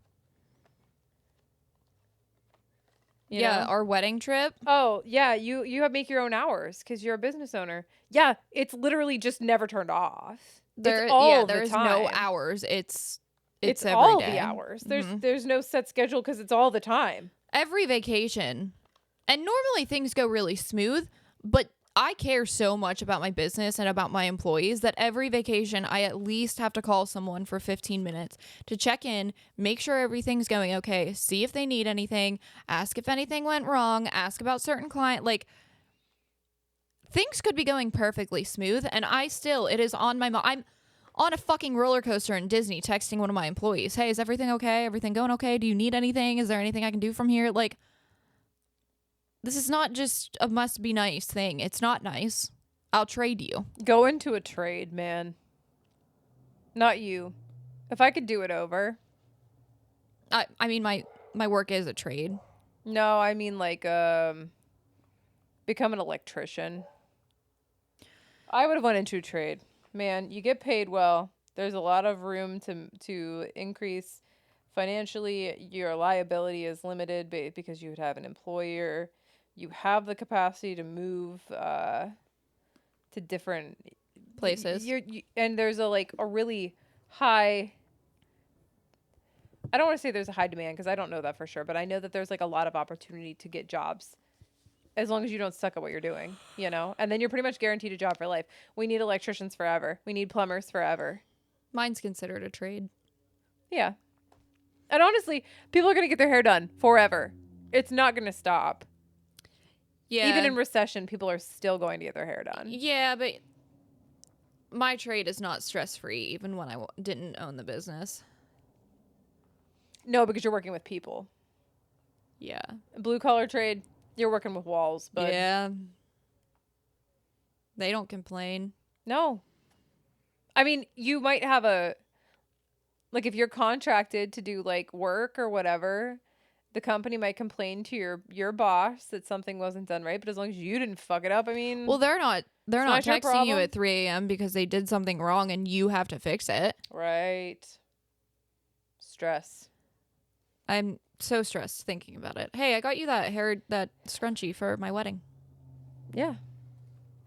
You know? Our wedding trip. Oh, yeah, you have make your own hours because you're a business owner. Yeah, it's literally just never turned off. There's no hours. It's every all day. The hours. There's no set schedule because it's all the time. Every vacation. And normally things go really smooth, but I care so much about my business and about my employees that every vacation I at least have to call someone for 15 minutes to check in, make sure everything's going okay, see if they need anything, ask if anything went wrong, ask about certain client. Like, things could be going perfectly smooth, and it is on my mind. I'm on a fucking roller coaster in Disney texting one of my employees, hey, is everything okay? Everything going okay? Do you need anything? Is there anything I can do from here? Like, this is not just a must be nice thing. It's not nice. I'll trade you. Go into a trade, man. Not you. If I could do it over. I mean, my work is a trade. No, I mean like become an electrician. I would have went into a trade. Man, you get paid well. There's a lot of room to increase financially. Your liability is limited because you would have an employer. You have the capacity to move to different places. And there's a really high. I don't want to say there's a high demand because I don't know that for sure, but I know that there's like a lot of opportunity to get jobs as long as you don't suck at what you're doing, you know? And then you're pretty much guaranteed a job for life. We need electricians forever. We need plumbers forever. Mine's considered a trade. Yeah. And honestly, people are going to get their hair done forever. It's not going to stop. Yeah. Even in recession, people are still going to get their hair done. Yeah, but my trade is not stress-free, even when I didn't own the business. No, because you're working with people. Yeah. Blue-collar trade, you're working with walls. But yeah. They don't complain. No. I mean, you might have if you're contracted to do, work or whatever, the company might complain to your boss that something wasn't done right, but as long as you didn't fuck it up, I mean... Well, they're not texting problem. you at 3 a.m. because they did something wrong and you have to fix it. Right. Stress. I'm so stressed thinking about it. Hey, I got you that scrunchie for my wedding. Yeah.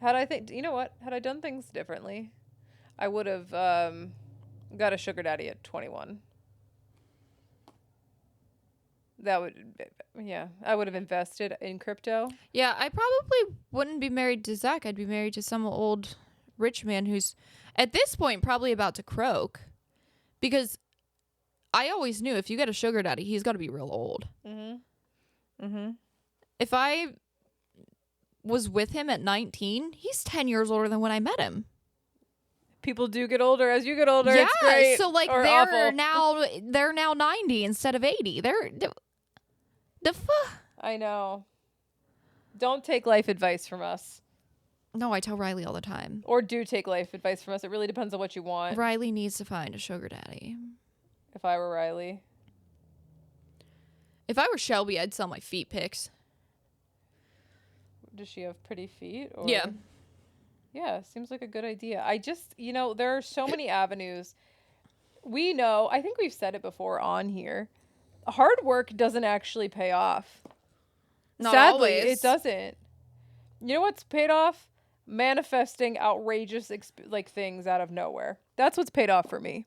Had I think, you know what? Had I done things differently, I would have got a sugar daddy at 21. That would, yeah, I would have invested in crypto. Yeah, I probably wouldn't be married to Zach. I'd be married to some old rich man who's at this point probably about to croak. Because I always knew if you get a sugar daddy, he's got to be real old. Mm-hmm. Mm-hmm. If I was with him at 19, he's 10 years older than when I met him. People do get older as you get older. Yeah, It's great. so like Or they're awful. now 90 instead of 80. The fuck. I know. Don't take life advice from us. No, I tell Riley all the time. Or do take life advice from us. It really depends on what you want. Riley needs to find a sugar daddy. If I were Riley. If I were Shelby, I'd sell my feet pics. Does she have pretty feet? Or? Yeah. Yeah, seems like a good idea. I just, there are so many avenues. We know, I think we've said it before on here. Hard work doesn't actually pay off. Not Sadly, always. it doesn't. You know what's paid off? Manifesting outrageous things out of nowhere. That's what's paid off for me.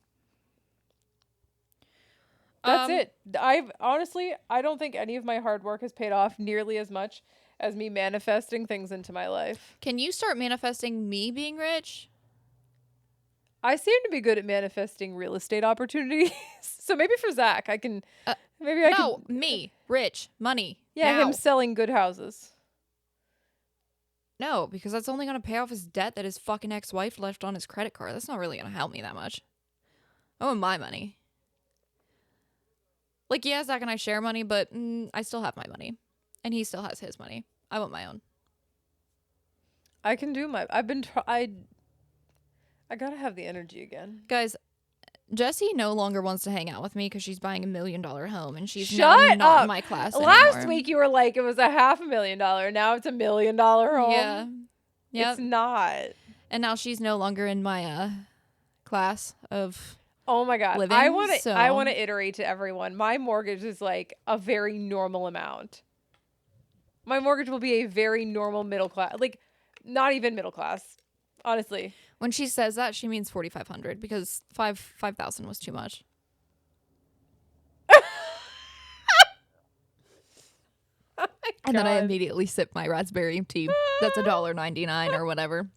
That's it. I don't think any of my hard work has paid off nearly as much as me manifesting things into my life. Can you start manifesting me being rich? I seem to be good at manifesting real estate opportunities. So maybe for Zach, I can. Me, rich, money. Yeah, now. him selling good houses. No, because that's only going to pay off his debt that his fucking ex-wife left on his credit card. That's not really going to help me that much. I want my money. Like, yeah, Zach and I share money, but I still have my money. And he still has his money. I want my own. I can do my. I gotta have the energy again. Guys, Jessie no longer wants to hang out with me because she's buying $1 million home and she's Shut now not up. in my class Last anymore. week you were like it was a $500,000. Now it's $1 million home. Yeah. Yep. It's not. And now she's no longer in my class of Oh my god. living, I want so- to iterate to everyone. My mortgage is like a very normal amount. My mortgage will be a very normal middle class, like not even middle class, honestly. When she says that, she means 4,500 because 5,000 was too much. And then I immediately sip my raspberry tea. That's $1.99 or whatever.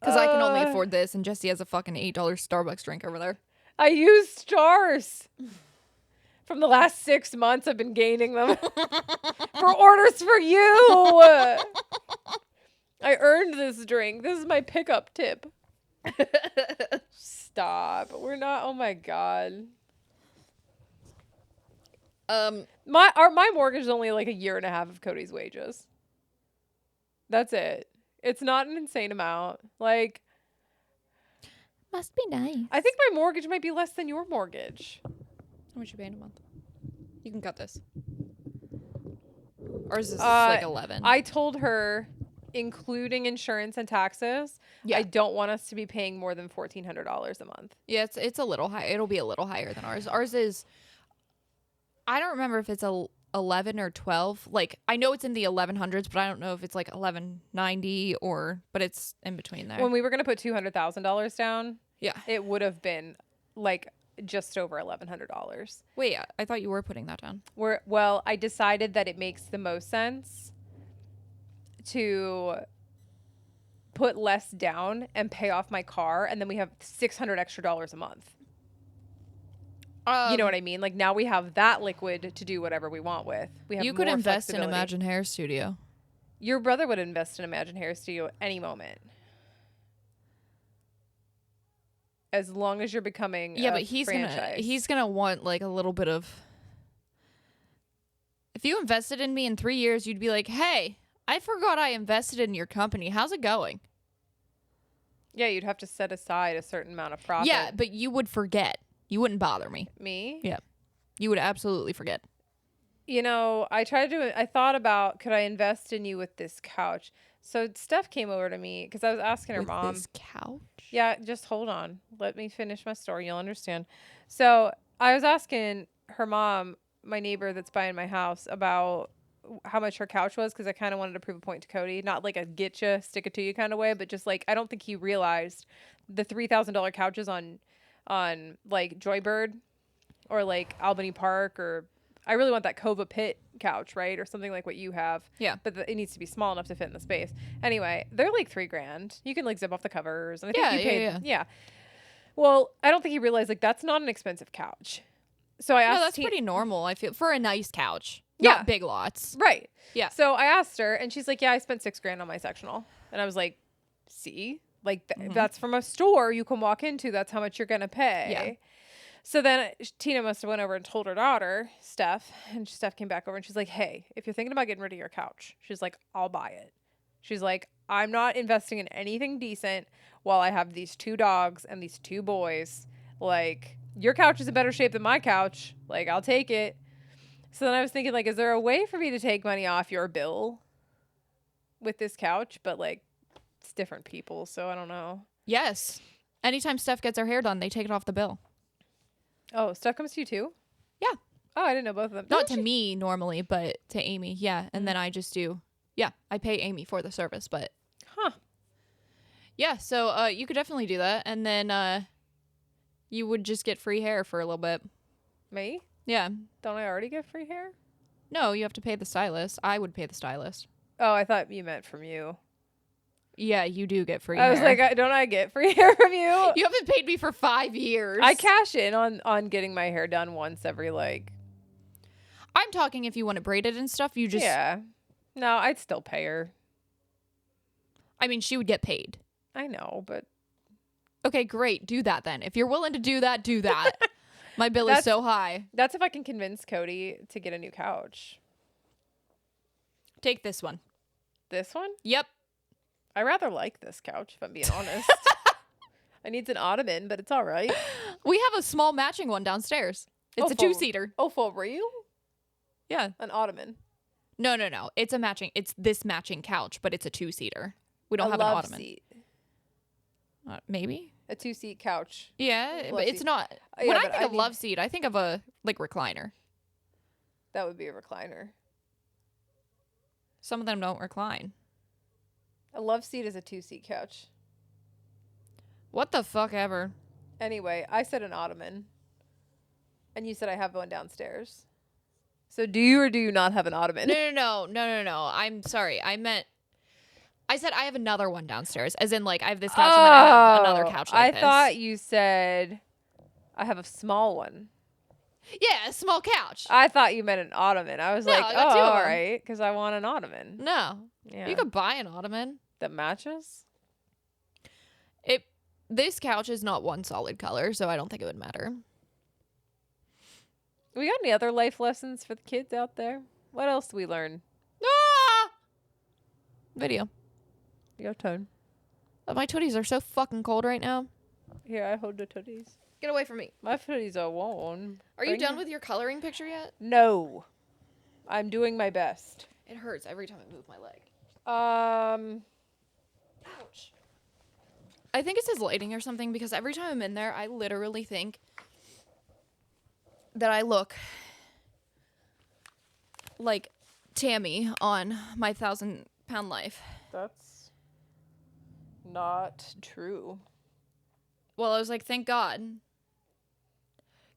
Because I can only afford this, and Jessie has a fucking $8 Starbucks drink over there. I use stars. From the last 6 months, I've been gaining them for orders for you. I earned this drink. This is my pickup tip. Stop. We're not. Oh my god. My mortgage is only like a year and a half of Cody's wages. That's it. It's not an insane amount. Like, Must be nice. I think my mortgage might be less than your mortgage. How much you paying a month? You can cut this. Or is this like 11? I told her, including insurance and taxes, Yeah. I don't want us to be paying more than $1,400 a month. Yeah, it's a little high. It'll be a little higher than ours. Ours is, I don't remember if it's 11 or 12. Like, I know it's in the 1100s, but I don't know if it's like 1190 but it's in between there. When we were going to put $200,000 down, Yeah. it would have been like just over $1,100. Wait, I thought you were putting that down. Well, I decided that it makes the most sense to put less down and pay off my car, and then we have $600 extra a month. You know what I mean? Like, now we have that liquid to do whatever we want with. We have You could more invest in flexibility. Imagine Hair Studio. Your brother would invest in Imagine Hair Studio at any moment. As long as you're becoming Yeah, a but he's franchise. gonna want like a little bit of. If you invested in me in 3 years, you'd be like, "Hey, I forgot I invested in your company. How's it going?" Yeah, you'd have to set aside a certain amount of profit. Yeah, but you would forget. You wouldn't bother me. Me? Yeah, you would absolutely forget. You know, I thought about, could I invest in you with this couch? So Steph came over to me because I was asking her With mom. this couch. Yeah, just hold on. Let me finish my story. You'll understand. So I was asking her mom, my neighbor that's buying my house, about how much her couch was because I kind of wanted to prove a point to Cody. Not like a getcha, stick it to you kind of way, but just like I don't think he realized the $3,000 couches on like Joybird or like Albany Park, or I really want that Cova Pit couch, right? Or something like what you have. Yeah. But it needs to be small enough to fit in the space. Anyway, they're like $3,000. You can like zip off the covers. And I think you paid. Yeah. Well, I don't think he realized like that's not an expensive couch. So I asked. No, that's pretty normal. I feel for a nice couch. Yeah. Not Big Lots. Right. Yeah. So I asked her, and she's like, "Yeah, I spent $6,000 on my sectional." And I was like, "See, like that's from a store you can walk into. That's how much you're gonna pay." Yeah. So then Tina must have went over and told her daughter, Steph, and Steph came back over and she's like, "Hey, if you're thinking about getting rid of your couch," she's like, "I'll buy it." She's like, "I'm not investing in anything decent while I have these 2 dogs and these 2 boys. Like, your couch is in better shape than my couch. Like, I'll take it." So then I was thinking, like, is there a way for me to take money off your bill with this couch? But, like, it's different people, so I don't know. Yes. Anytime Steph gets her hair done, they take it off the bill. Oh, stuff comes to you too? Yeah. Oh, I didn't know both of them. Not to me normally, but to Amy. Yeah. And then I just do. Yeah. I pay Amy for the service, but. Huh. Yeah. So you could definitely do that. And then you would just get free hair for a little bit. Me? Yeah. Don't I already get free hair? No, you have to pay the stylist. I would pay the stylist. Oh, I thought you meant from you. Yeah, you do get free I hair. was like, don't I get free hair from you? You haven't paid me for 5 years. I cash in on getting my hair done once every, like... I'm talking if you want it braided and stuff, you just... Yeah. No, I'd still pay her. I mean, she would get paid. I know, but... Okay, great. Do that then. If you're willing to do that, do that. My bill is so high. That's if I can convince Cody to get a new couch. Take this one. This one? Yep. I rather like this couch, if I'm being honest. I need an ottoman, but it's all right. We have a small matching one downstairs. It's a 2-seater. Oh, for real? Yeah. An ottoman. No. It's this matching couch, but it's a 2-seater. We don't have an ottoman. Seat. Maybe. A 2-seat couch. Yeah, Love but it's seat. not. Yeah, When I but think I of mean- love seat, I think of a recliner. That would be a recliner. Some of them don't recline. A love seat is a 2-seat couch. What the fuck ever. Anyway, I said an ottoman. And you said I have one downstairs. So do you or do you not have an ottoman? No. I'm sorry. I said I have another one downstairs, as in like I have this couch and then I have another couch like I this. thought you said I have a small one. Yeah, a small couch. I thought you meant an ottoman. I was No, like, I got 2 of all them. right, because I want an ottoman. No. Yeah. You could buy an ottoman. That matches? This couch is not one solid color, so I don't think it would matter. We got any other life lessons for the kids out there? What else do we learn? Ah! Video. Your turn. My tooties are so fucking cold right now. Here, I hold the tooties. Get away from me. My tooties are warm. Are you done with your coloring picture yet? No. I'm doing my best. It hurts every time I move my leg. Ouch. I think it's his lighting or something because every time I'm in there, I literally think that I look like Tammy on My 1,000-Pound Life. That's not true. Well, I was like, thank God.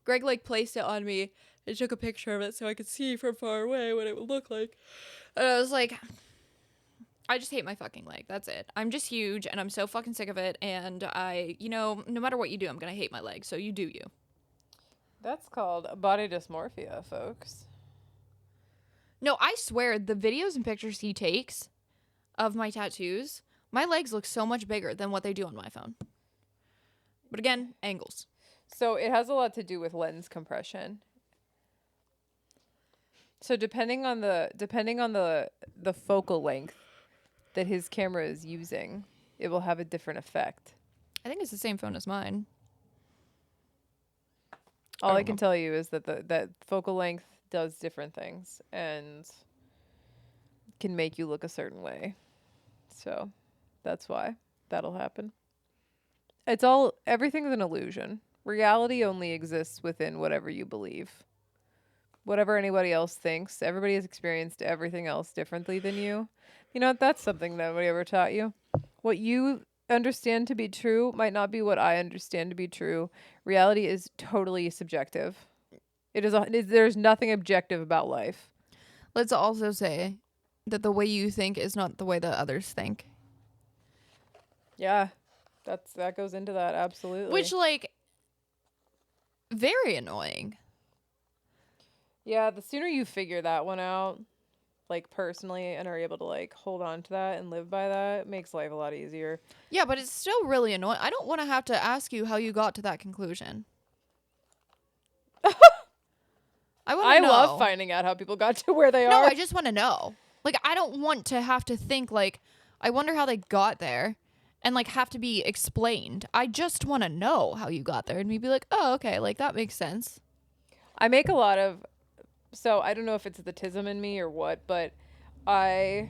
Greg, like, placed it on me and took a picture of it so I could see from far away what it would look like. And I was like, I just hate my fucking leg. That's it. I'm just huge, and I'm so fucking sick of it, and no matter what you do, I'm gonna hate my leg, so you do you. That's called body dysmorphia, folks. No, I swear, the videos and pictures he takes of my tattoos, my legs look so much bigger than what they do on my phone. But again, angles. So it has a lot to do with lens compression. So depending on the focal length that his camera is using, it will have a different effect. I think it's the same phone as mine. All I can tell you is that that focal length does different things and can make you look a certain way. So that's why that'll happen. Everything's an illusion. Reality only exists within whatever you believe. whatever anybody else thinks. Everybody has experienced everything else differently than you. You know, that's something nobody ever taught you. What you understand to be true might not be what I understand to be true. Reality is totally subjective. There's nothing objective about life. Let's also say that the way you think is not the way that others think. Yeah. That goes into that, absolutely. Which, like, very annoying. Yeah, the sooner you figure that one out, like, personally, and are able to, like, hold on to that and live by that, it makes life a lot easier. Yeah, but it's still really annoying. I don't want to have to ask you how you got to that conclusion. I love finding out how people got to where they are. No, I just want to know. Like, I don't want to have to think, like, I wonder how they got there and, like, have to be explained. I just want to know how you got there and me be like, oh, okay, like, that makes sense. I make a lot of... So, I don't know if it's the tism in me or what, but I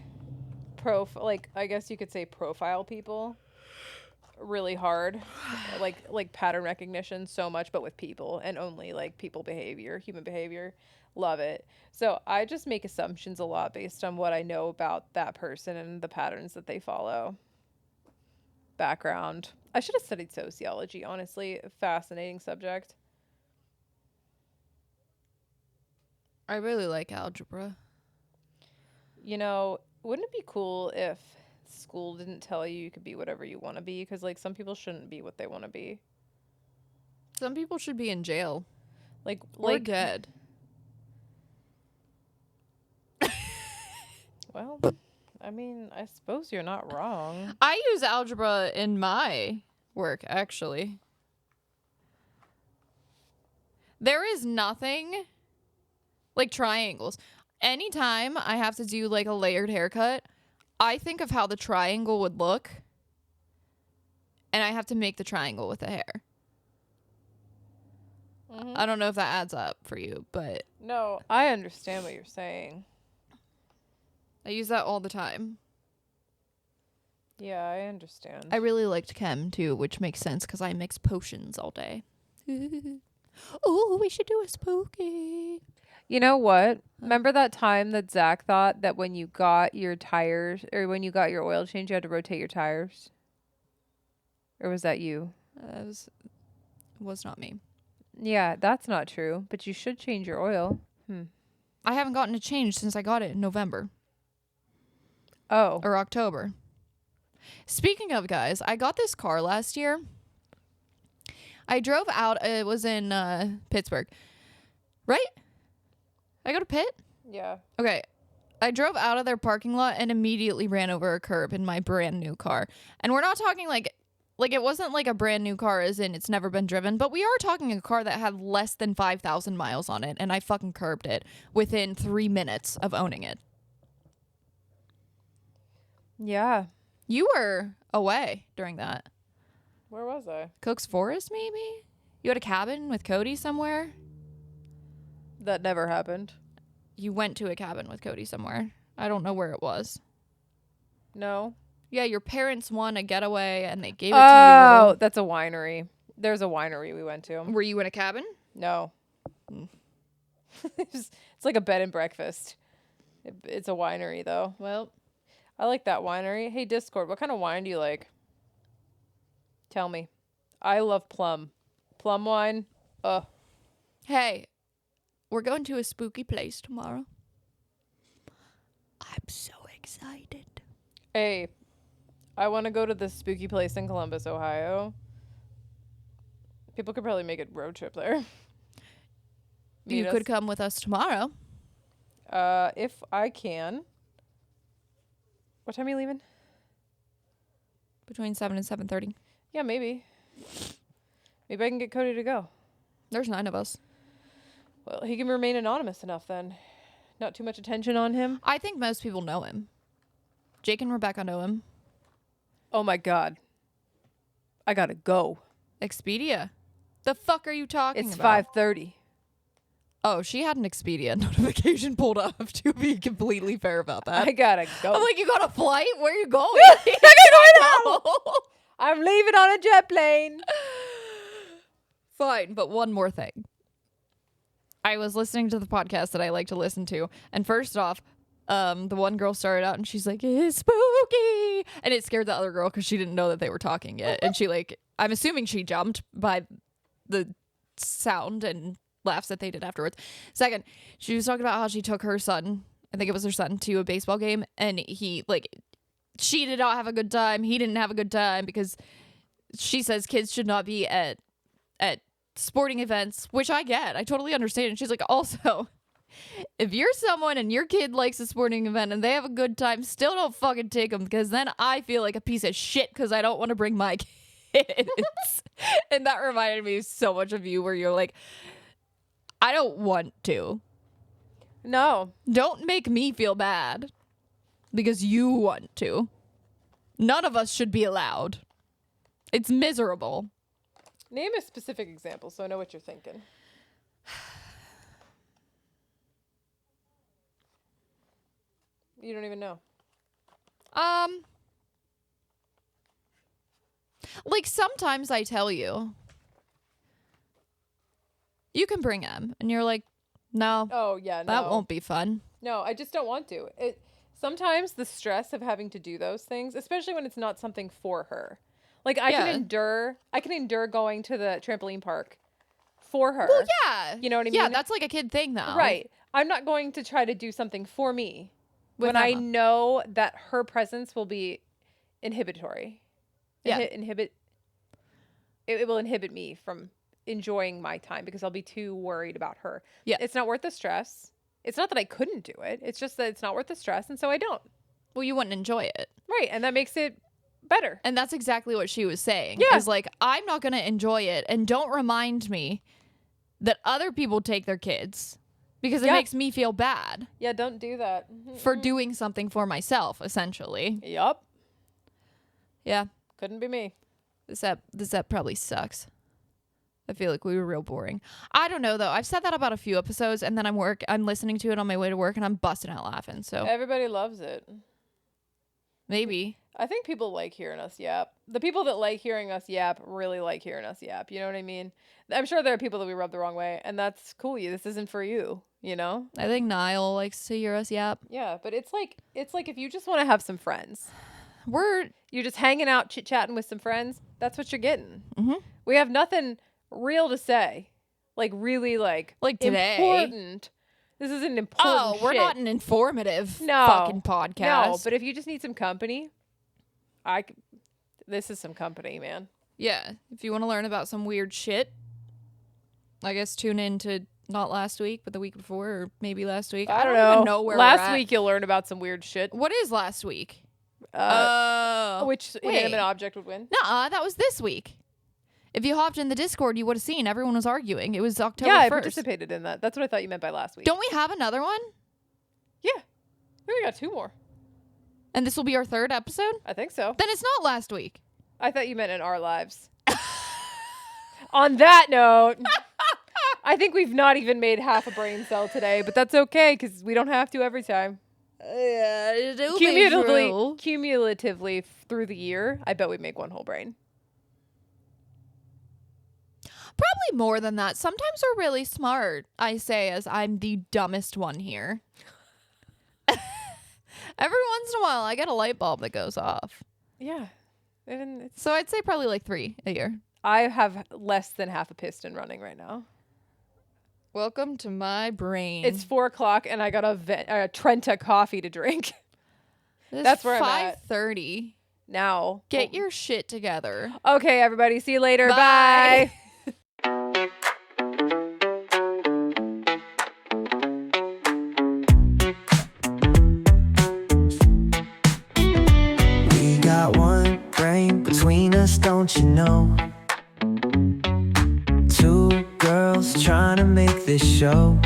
I guess you could say profile people really hard. like pattern recognition so much, but with people and only, like, people behavior, human behavior. Love it. So, I just make assumptions a lot based on what I know about that person and the patterns that they follow. Background. I should have studied sociology, honestly. Fascinating subject. I really like algebra. You know, wouldn't it be cool if school didn't tell you could be whatever you want to be? Because, like, some people shouldn't be what they want to be. Some people should be in jail. Or dead. Well, I mean, I suppose you're not wrong. I use algebra in my work, actually. There is nothing like triangles. Anytime I have to do, like, a layered haircut, I think of how the triangle would look, and I have to make the triangle with the hair. Mm-hmm. I don't know if that adds up for you, but... No, I understand what you're saying. I use that all the time. Yeah, I understand. I really liked chem, too, which makes sense, because I mix potions all day. Oh, we should do a spooky. You know what? Remember that time that Zach thought that when you got your tires, or when you got your oil change, you had to rotate your tires? Or was that you? Was not me. Yeah, that's not true, but you should change your oil. I haven't gotten a change since I got it in November. Oh. Or October. Speaking of, guys, I got this car last year. I drove out, it was in Pittsburgh. Right? I go to Pitt? Yeah. Okay. I drove out of their parking lot and immediately ran over a curb in my brand new car. And we're not talking like it wasn't like a brand new car as in it's never been driven, but we are talking a car that had less than 5,000 miles on it, and I fucking curbed it within 3 minutes of owning it. Yeah. You were away during that. Where was I? Cook's Forest, maybe? You had a cabin with Cody somewhere? That never happened. You went to a cabin with Cody somewhere. I don't know where it was. No. Yeah, your parents won a getaway and they gave it to you. Oh, that's a winery. There's a winery we went to. Were you in a cabin? No. It's like a bed and breakfast. It's a winery, though. Well, I like that winery. Hey, Discord, what kind of wine do you like? Tell me. I love plum. Plum wine. Ugh. Hey, we're going to a spooky place tomorrow. I'm so excited. Hey, I want to go to this spooky place in Columbus, Ohio. People could probably make a road trip there. You could come with us tomorrow. If I can. What time are you leaving? Between 7 and 7:30. Yeah, maybe. Maybe I can get Cody to go. There's 9 of us. Well, he can remain anonymous enough then. Not too much attention on him. I think most people know him. Jake and Rebecca know him. Oh my god. I gotta go. Expedia. The fuck are you talking It's about? 5:30. Oh, she had an Expedia notification pulled up, to be completely fair about that. I gotta go. I'm like, you got a flight? Where are you going? I gotta go. I'm leaving on a jet plane. Fine, but one more thing. I was listening to the podcast that I like to listen to, and first off, the one girl started out and she's like, "It's spooky," and it scared the other girl because she didn't know that they were talking yet, and she like, I'm assuming she jumped by the sound and laughs that they did afterwards. Second, she was talking about how she took her son, I think it was her son, to a baseball game, and he like, she did not have a good time, he didn't have a good time, because she says kids should not be at sporting events, which I get, I totally understand. And she's like, also, if you're someone and your kid likes a sporting event and they have a good time, still don't fucking take them, because then I feel like a piece of shit because I don't want to bring my kids. And that reminded me so much of you, where you're like, I don't want to. No. Don't make me feel bad because you want to. None of us should be allowed. It's miserable. Name a specific example so I know what you're thinking. You don't even know. Like sometimes I tell you, you can bring him, and you're like, no. Oh, yeah, no. That won't be fun. No, I just don't want to. Sometimes the stress of having to do those things, especially when it's not something for her. Like I can endure going to the trampoline park for her. Well, yeah. You know what I mean? Yeah, that's like a kid thing though. Right. I'm not going to try to do something for me With when I Emma. know that her presence will be inhibitory. Yeah. It will inhibit me from enjoying my time because I'll be too worried about her. Yeah. It's not worth the stress. It's not that I couldn't do it. It's just that it's not worth the stress, and so I don't. Well, you wouldn't enjoy it. Right, and that makes it better. And that's exactly what she was saying. Yeah. Is like, I'm not going to enjoy it, and don't remind me that other people take their kids, because it makes me feel bad Yeah, don't do that. for doing something for myself, essentially. Yup. Yeah. Couldn't be me. This app probably sucks. I feel like we were real boring. I don't know though. I've said that about a few episodes, and then I'm listening to it on my way to work, and I'm busting out laughing. So Everybody loves it. maybe. I think people like hearing us yap. The people that like hearing us yap really like hearing us yap. You know what I mean? I'm sure there are people that we rub the wrong way, and that's cool. This isn't for you, you know? I think Niall likes to hear us yap. Yeah, but it's like if you just want to have some friends. You're just hanging out, chit-chatting with some friends. That's what you're getting. Mm-hmm. We have nothing real to say. Like, really, like today. important. This isn't important. Oh, we're shit. not an informative fucking podcast. No, but if you just need some company, this is some company, man. Yeah, if you want to learn about some weird shit, I guess tune in to not last week, but the week before, or maybe last week. I don't even know where last we're at. week you'll learn about some weird shit. What is last week? Which inanimate object would win? Nuh-uh, that was this week. If you hopped in the Discord, you would have seen everyone was arguing. It was October 1st. Yeah, I participated in that. That's what I thought you meant by last week. Don't we have another one? Yeah. We got 2 more. And this will be our 3rd episode? I think so. Then it's not last week. I thought you meant in our lives. On that note, I think we've not even made half a brain cell today, but that's okay because we don't have to every time. Yeah, it'll Cumulatively through the year, I bet we make 1 whole brain. Probably more than that. Sometimes we're really smart, I say, as I'm the dumbest one here. Every once in a while, I get a light bulb that goes off. Yeah. So I'd say probably like 3 a year. I have less than half a piston running right now. Welcome to my brain. It's 4:00 and I got a Trenta coffee to drink. That's where I'm at. 5:30. Now. Get your shit together. Okay, everybody. See you later. Bye. Bye. We got one brain between us, don't you know? 2 girls trying to make this show.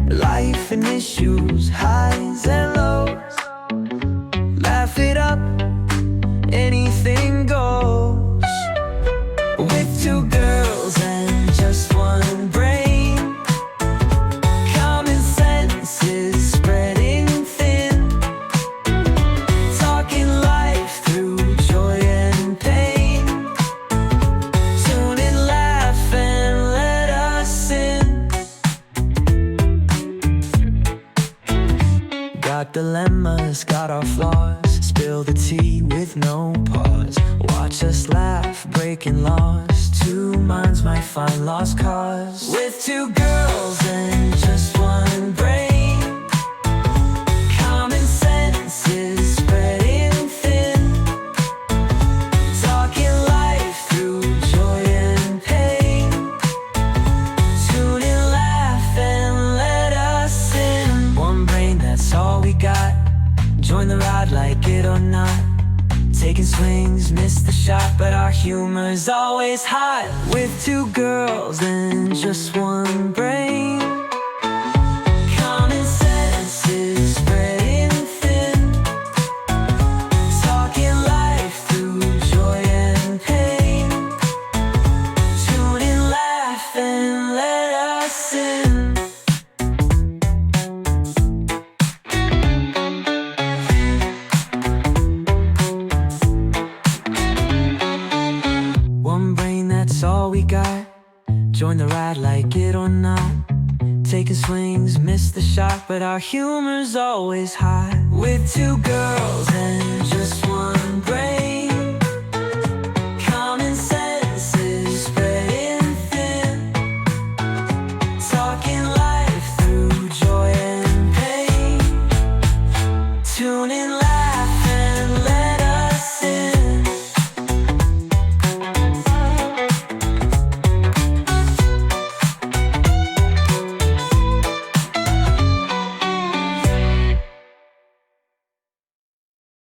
Life and issues, highs and lows. Laugh it up, anything goes. With 2 girls and just 1 brain. Common sense is spreading thin. Talking life through joy and pain. Tune in, laugh, and let us in. us, got our flaws. Spill the tea with no pause. Watch us laugh, breaking laws. Two minds might find lost cause. With two girls and just one brain, common sense is spreading thin. Talking life through joy and pain. Tune in, laugh, and let us in. One brain, that's all we got. Join the ride, like it or not. Taking swings, miss the shot, but our humor's always hot. With two girls and just one brain, common sense is spreading thin. Talking life through joy and pain. Tune in, laugh, and let us in. One brain, that's all we got. Join the ride, like it or not. Taking swings, miss the shot, but our humor's always hot. With two girls and